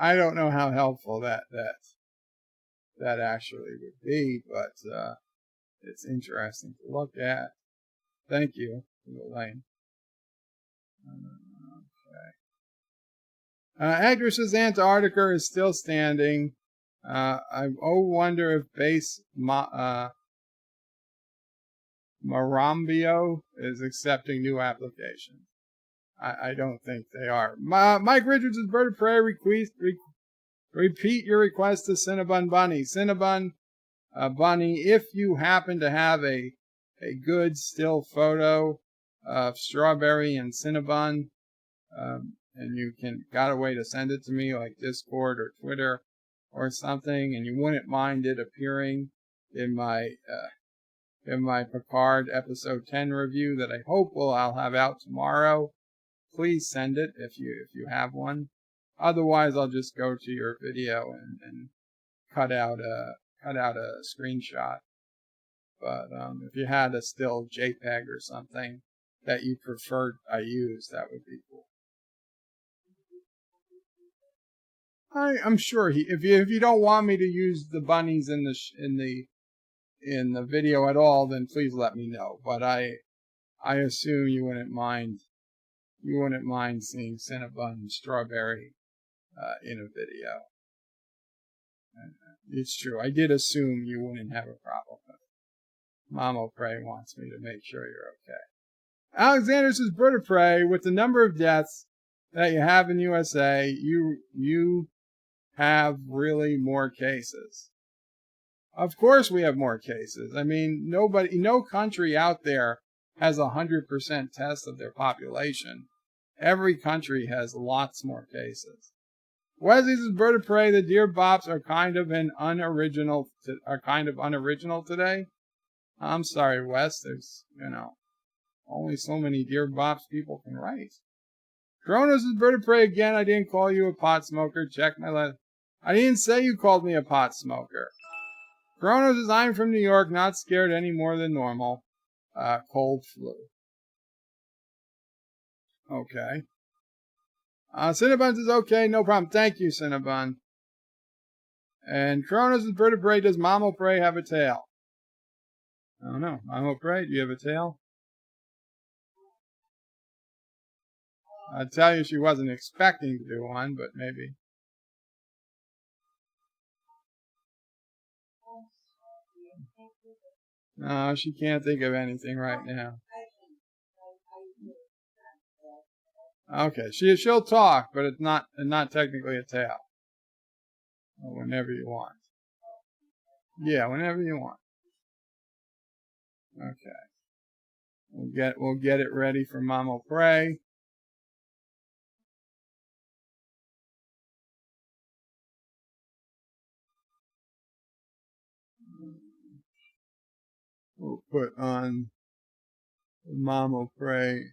I don't know how helpful that actually would be, but it's interesting to look at. Thank you, Elaine. Okay. Actresses Antarctica is still standing. I wonder if base Marambio is accepting new applications. I don't think they are. Mike Richards' Bird of Prey repeat your request to Cinnabon Bunny. Cinnabon Bunny, if you happen to have a good still photo of Strawberry and Cinnabon, and you got a way to send it to me, like Discord or Twitter or something, and you wouldn't mind it appearing in my Picard episode 10 review that I hope I'll have out tomorrow. Please send it if you have one. Otherwise, I'll just go to your video and cut out a screenshot. But if you had a still JPEG or something that you preferred I use, that would be cool. I'm sure if you don't want me to use the bunnies in the video at all, then please let me know. But I assume you wouldn't mind seeing Cinnabon and Strawberry in a video. It's true. I did assume you wouldn't have a problem with it. Mama Prey wants me to make sure you're okay. Alexander says, Bird of Prey, with the number of deaths that you have in USA, you have really more cases. Of course we have more cases. I mean, no country out there has 100% test of their population. Every country has lots more cases. Wesley says, Bird of Prey, the Dear Bops are kind of unoriginal today. I'm sorry, Wes. There's, only so many Dear Bops people can write. Kronos is Bird of Prey again. I didn't call you a pot smoker. Check my letter. I didn't say you called me a pot smoker. Kronos is I'm from New York, not scared any more than normal. Cold flu. Okay. Cinnabon says, okay, no problem. Thank you, Cinnabon. And Kronos is Bird of Prey. Does Mama Prey have a tail? I don't know. Mama Prey, do you have a tail? I'd tell you she wasn't expecting to do one, but maybe. No, she can't think of anything right now. Okay, she'll talk, but it's not technically a tail. Whenever you want. Yeah, whenever you want. Okay. We'll get it ready for Mama Prey. We'll put on the Mama Prey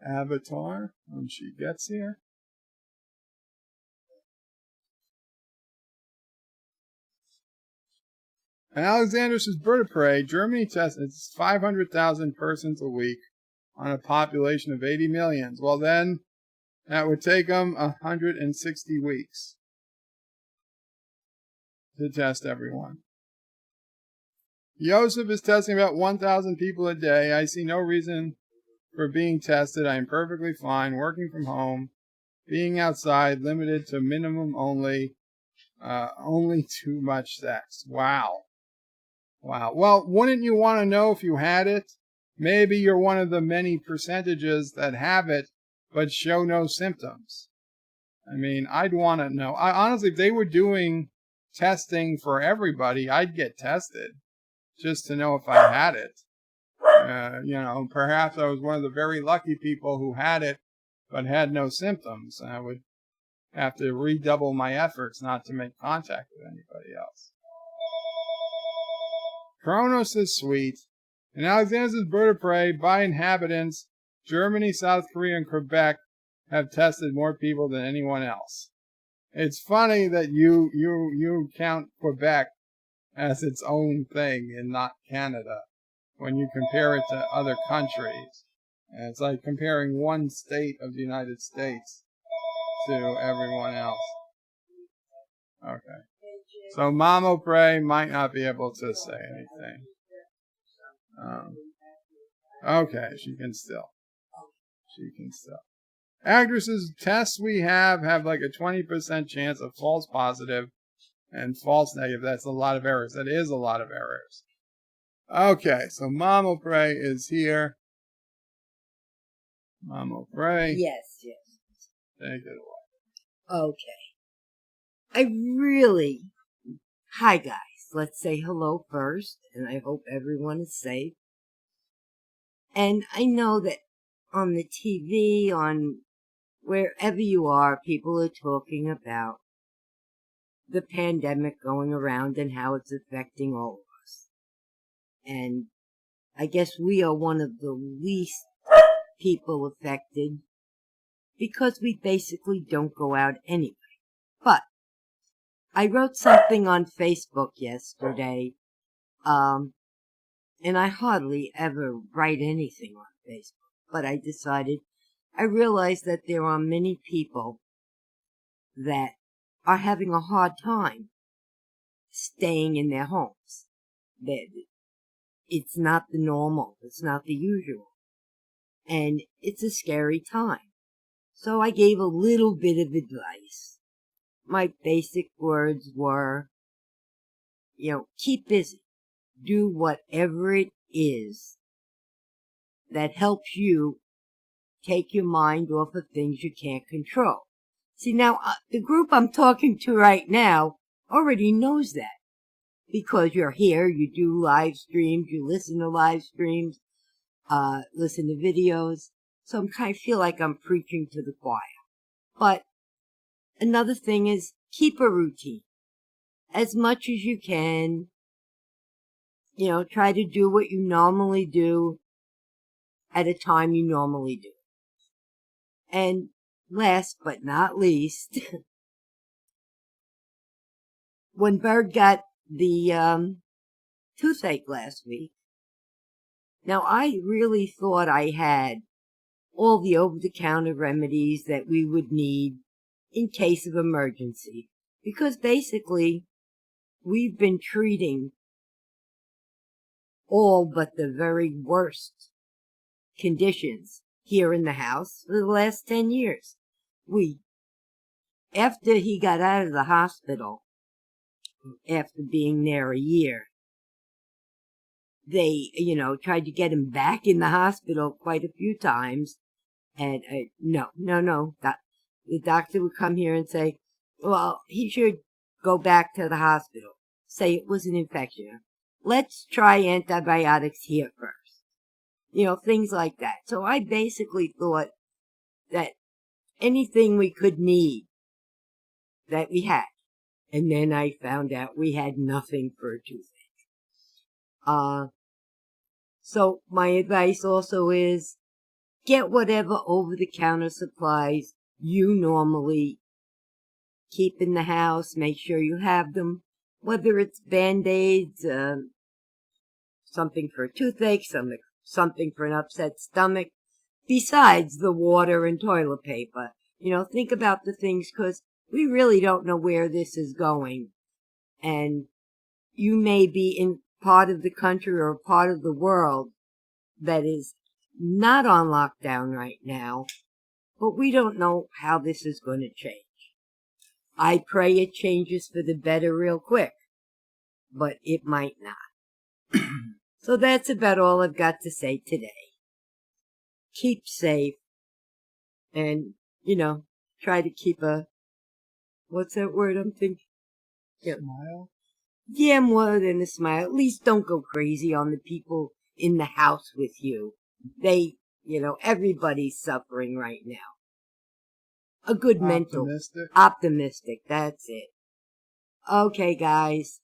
avatar when she gets here. And Alexander says, Bird of Prey, Germany tests 500,000 persons a week on a population of 80 million. Well, then that would take them 160 weeks to test everyone. Joseph is testing about 1,000 people a day. I see no reason for being tested. I am perfectly fine working from home, being outside, limited to minimum only too much sex. Wow. Well, wouldn't you want to know if you had it? Maybe you're one of the many percentages that have it but show no symptoms. I mean, I'd want to know. Honestly, if they were doing testing for everybody, I'd get tested just to know if I had it. Perhaps I was one of the very lucky people who had it but had no symptoms. And I would have to redouble my efforts not to make contact with anybody else. Kronos is sweet. In Alexander's bird of prey, by inhabitants, Germany, South Korea, and Quebec have tested more people than anyone else. It's funny that you count Quebec as its own thing and not Canada when you compare it to other countries. And it's like comparing one state of the United States to everyone else. Okay. So Mamo Prey might not be able to say anything. Okay, she can still. Actresses tests we have like a 20% chance of false positive and false negative. That's a lot of errors. That is a lot of errors. Okay, so Mamo Prey is here. Mamo Prey. Yes. Take it away. Okay. Hi guys. Let's say hello first, and I hope everyone is safe. And I know that on the TV, on wherever you are, people are talking about the pandemic going around and how it's affecting all of us. And I guess we are one of the least people affected because we basically don't go out anyway. But I wrote something on Facebook yesterday, and I hardly ever write anything on Facebook, but I realized that there are many people that are having a hard time staying in their homes. It's not the normal, it's not the usual, and it's a scary time. So I gave a little bit of advice. My basic words were, keep busy. Do whatever it is that helps you take your mind off of things you can't control. See, now, the group I'm talking to right now already knows that. Because you're here, you do live streams, you listen to live streams, listen to videos. So I kind of feel like I'm preaching to the choir. But another thing is keep a routine. As much as you can, try to do what you normally do at a time you normally do. And last but not least, when Bird got the toothache last week, now I really thought I had all the over-the-counter remedies that we would need in case of emergency. Because basically, we've been treating all but the very worst conditions here in the house for the last 10 years. After he got out of the hospital, after being there a year, they, tried to get him back in the hospital quite a few times. And no. The doctor would come here and say, well, he should go back to the hospital. Say it was an infection. Let's try antibiotics here first. Things like that. So I basically thought that anything we could need, that we had. And then I found out we had nothing for a toothache. So my advice also is get whatever over-the-counter supplies you normally keep in the house. Make sure you have them. Whether it's Band-Aids, something for a toothache, something for an upset stomach, besides the water and toilet paper. Think about the things, because we really don't know where this is going. And you may be in part of the country or part of the world that is not on lockdown right now, but we don't know how this is going to change. I pray it changes for the better real quick, but it might not. So that's about all I've got to say today. Keep safe and, try to keep what's that word I'm thinking? Yeah. Smile? Yeah, more than a smile. At least don't go crazy on the people in the house with you. Everybody's suffering right now. A good mental. Optimistic, that's it. Okay, guys.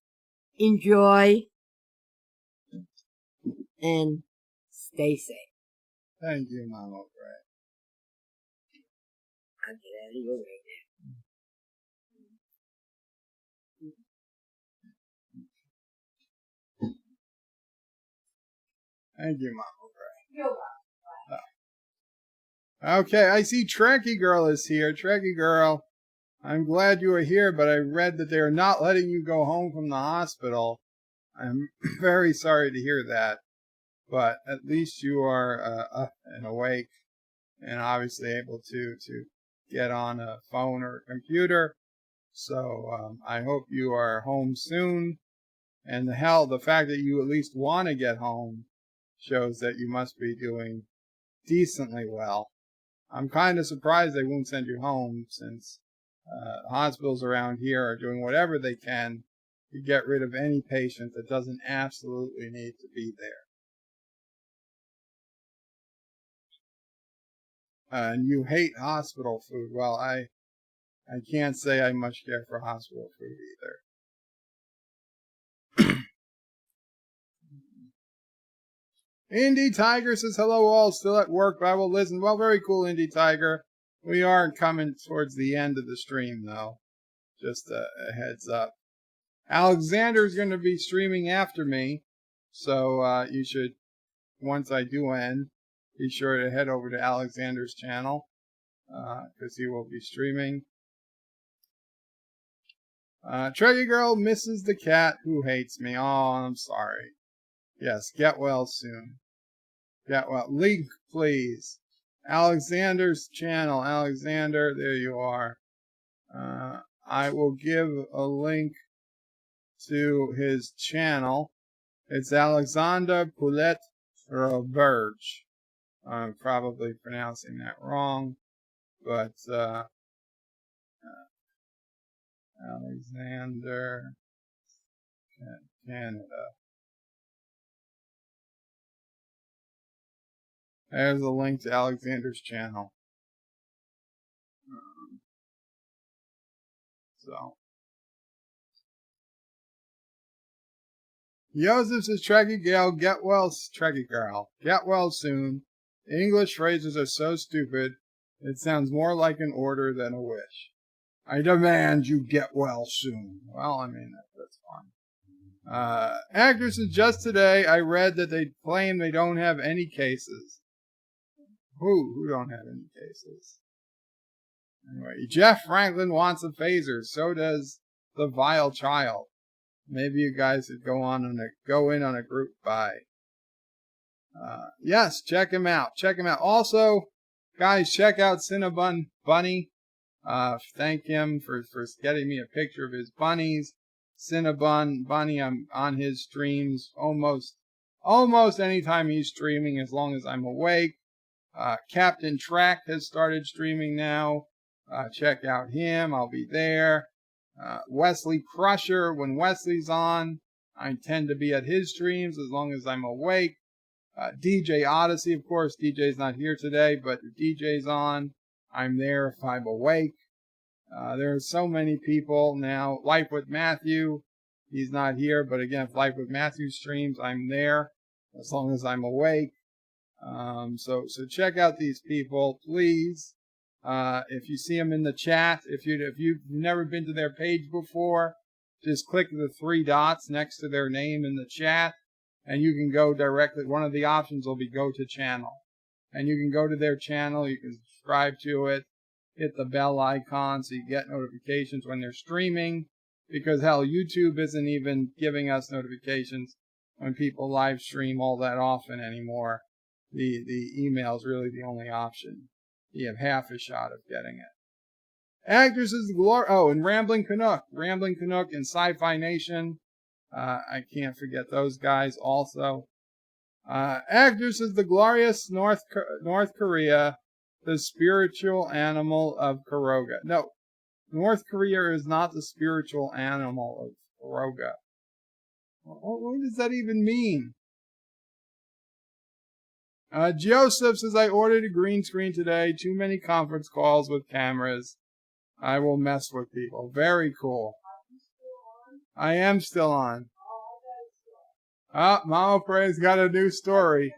Enjoy. And stay safe. Thank you, Mama Gray. I'll get out of your way now. Thank you, Mama Gray. You're welcome. Okay, I see Trekkie Girl is here. Trekkie Girl, I'm glad you are here, but I read that they are not letting you go home from the hospital. I'm very sorry to hear that, but at least you are up and awake and obviously able to get on a phone or a computer. So I hope you are home soon. And the fact that you at least want to get home shows that you must be doing decently well. I'm kind of surprised they won't send you home, since hospitals around here are doing whatever they can to get rid of any patient that doesn't absolutely need to be there. And you hate hospital food. Well, I can't say I much care for hospital food either. Indy Tiger says, hello all, still at work, but I will listen. Well, very cool, Indy Tiger. We are coming towards the end of the stream, though. Just a heads up. Alexander's going to be streaming after me, so you should, once I do end, be sure to head over to Alexander's channel, because he will be streaming. Trekkie Girl misses the cat who hates me. Oh, I'm sorry. Yes, get well soon. Get well. Link, please. Alexander's channel. Alexander, there you are. I will give a link to his channel. It's Alexander Poulet Roberge. I'm probably pronouncing that wrong, but Alexander, Canada. There's a link to Alexander's channel. Joseph says, Trekkie Girl, get well, Trekkie Girl, get well soon. English phrases are so stupid, it sounds more like an order than a wish. I demand you get well soon. Well, I mean, that's fine. Actresses, just today, I read that they claim they don't have any cases. Who don't have any cases? Anyway, Jeff Franklin wants a phaser. So does the vile child. Maybe you guys should go in on a group buy. Yes, check him out. Check him out. Also, guys, check out Cinnabon Bunny. Thank him for getting me a picture of his bunnies. Cinnabon Bunny, I'm on his streams almost anytime he's streaming, as long as I'm awake. Captain Track has started streaming now. Check out him. I'll be there. Wesley Crusher, when Wesley's on, I tend to be at his streams as long as I'm awake. DJ Odyssey, of course, DJ's not here today, but if DJ's on, I'm there if I'm awake. There are so many people now. Life with Matthew, he's not here, but again, if Life with Matthew streams, I'm there as long as I'm awake. So check out these people, please. If you see them in the chat, if you've never been to their page before, just click the 3 dots next to their name in the chat, and you can go directly. One of the options will be go to channel, and you can go to their channel. You can subscribe to it, hit the bell icon so you get notifications when they're streaming, because hell, YouTube isn't even giving us notifications when people live stream all that often anymore. The email is really the only option. You have half a shot of getting it. Actresses glory. Oh, and Rambling Canuck and Sci-Fi Nation. I can't forget those guys also. Actresses the glorious North Korea, the spiritual animal of Caroga. No, North Korea is not the spiritual animal of Caroga. What does that even mean? Joseph says, I ordered a green screen today. Too many conference calls with cameras. I will mess with people. Very cool. I am still on. Mama Pray's got a new story.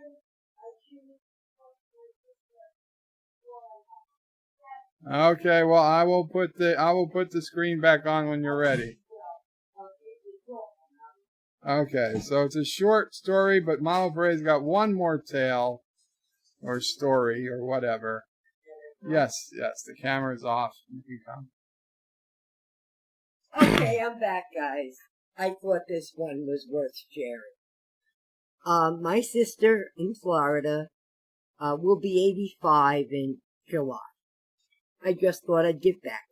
Okay, well I will put the screen back on when you're ready. Okay, so it's a short story, but Mama Pray's got one more tale or story or whatever. Yes, the camera's off. You can come. Okay, I'm back, guys. I thought this one was worth sharing. My sister in Florida will be 85 in July. I just thought I'd give background.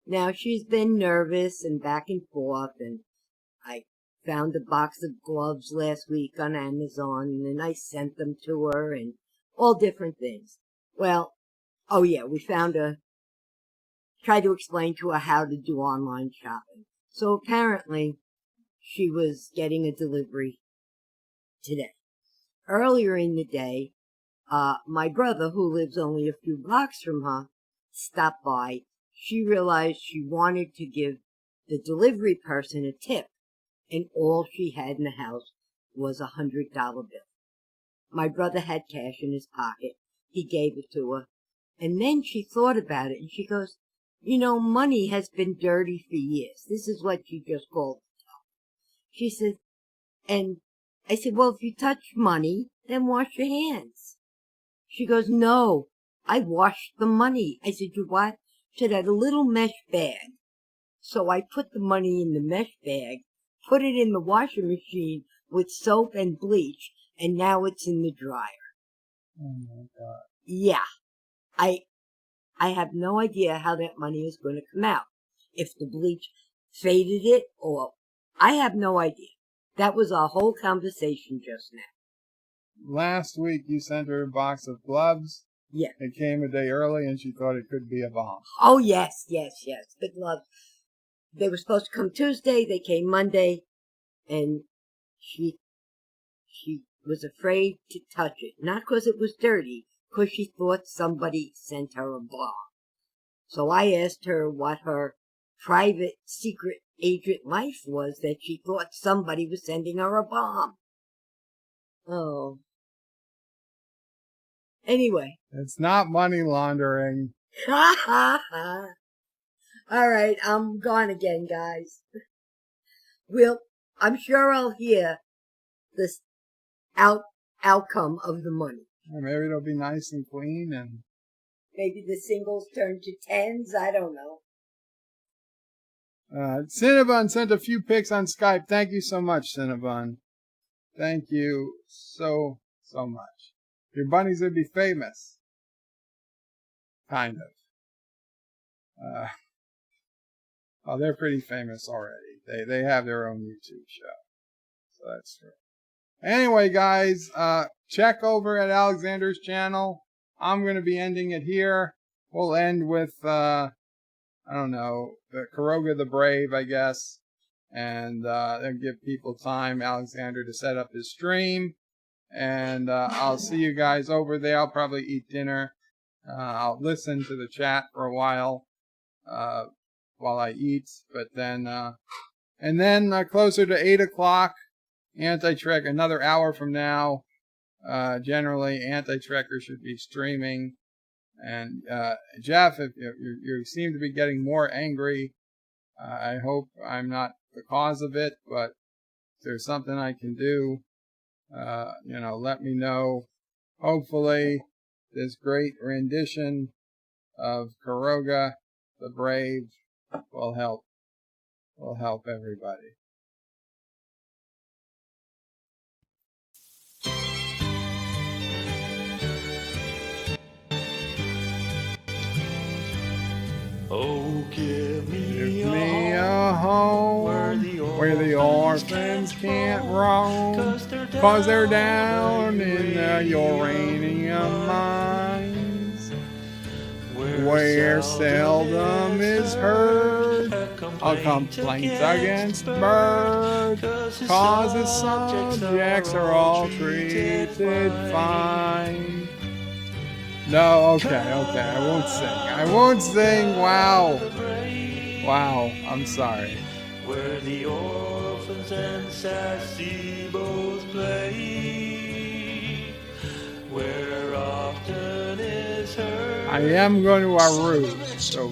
Now, she's been nervous and back and forth, and I found a box of gloves last week on Amazon, and I sent them to her, and all different things. Well, oh yeah, tried to explain to her how to do online shopping. So apparently, she was getting a delivery today. Earlier in the day, my brother, who lives only a few blocks from her, stopped by. She realized she wanted to give the delivery person a tip, and all she had in the house was a $100 bill. My brother had cash in his pocket. He gave it to her, and then she thought about it, and she goes, you know, money has been dirty for years. This is what she just called it. She said, and I said, well, if you touch money, then wash your hands. She goes, no, I washed the money. I said, you what? She said, I had a little mesh bag. So I put the money in the mesh bag, put it in the washing machine with soap and bleach, and now it's in the dryer. Oh my God. Yeah. I have no idea how that money is going to come out. If the bleach faded it, or I have no idea. That was our whole conversation just now. Last week you sent her a box of gloves. Yeah. It came a day early and she thought it could be a bomb. Oh, yes. The gloves. They were supposed to come Tuesday. They came Monday. And she was afraid to touch it. Not because it was dirty, because she thought somebody sent her a bomb. So I asked her what her private secret agent life was that she thought somebody was sending her a bomb. Oh. Anyway. It's not money laundering. Ha ha ha. All right, I'm gone again, guys. I'm sure I'll hear this outcome of the money. Or maybe it'll be nice and clean, and maybe the singles turn to tens. I don't know. Cinnabon sent a few pics on Skype. Thank you so much, Cinnabon. Thank you so much. Your bunnies would be famous. Kind of. Oh, they're pretty famous already. They have their own YouTube show. So that's true. Anyway, guys, check over at Alexander's channel. I'm going to be ending it here. We'll end with, I don't know, the Caroga the Brave, I guess. And then give people time, Alexander, to set up his stream. And I'll see you guys over there. I'll probably eat dinner. I'll listen to the chat for a while I eat. But then, and then closer to 8 o'clock, Anti-Trek, another hour from now. Generally, Anti-Trekker should be streaming. And Jeff, if you seem to be getting more angry, I hope I'm not the cause of it, but if there's something I can do, let me know. Hopefully, this great rendition of Caroga the Brave will help everybody. Oh, give me a home where the orphans can't roam, 'cause they're down in the uranium mines, where seldom is heard a complaint against bird, 'cause its subjects are all treated fine. No, okay, I won't sing. Wow, I'm sorry. Where the orphans and sassy both play, where often is heard I am going to Aru, so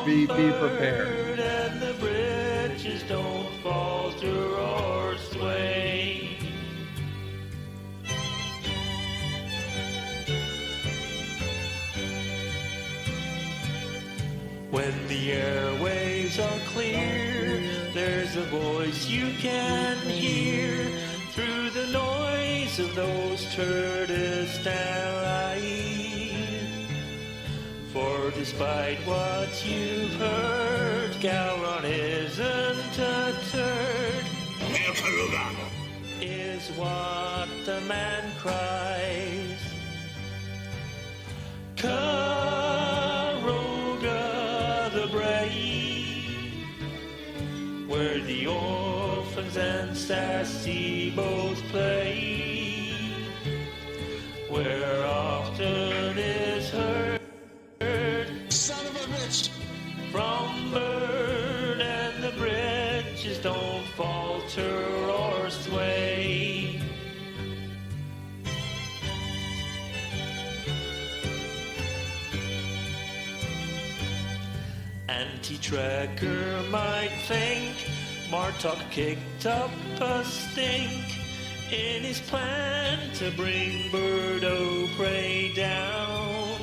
be prepared. and the bridges don't falter or sway. When the airwaves are clear, there's a voice you can hear through the noise of those turtles allied. For despite what you've heard, Gowron isn't a turd. Hail Caroga! Is what the man cries. Caroga the brave, where the orphans and sassy both play, where often is heard Son of a bitch! from bird and the bridges don't falter or sway. Anti-tracker might think Martok kicked up a stink in his plan to bring bird o' prey down.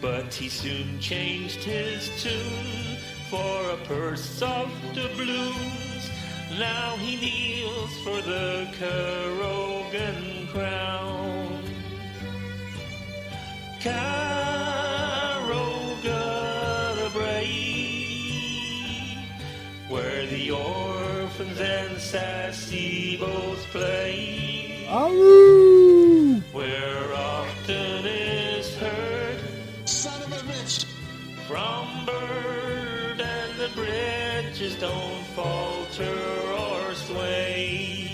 But he soon changed his tune for a purse of doubloons. Now he kneels for the Carogan crown. Caroga the brave, where the orphans and sassy both play, Aru! where often is heard Son of a bitch! from bird and the bridges don't falter or sway.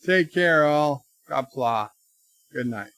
Take care, all. Qapla. Good night.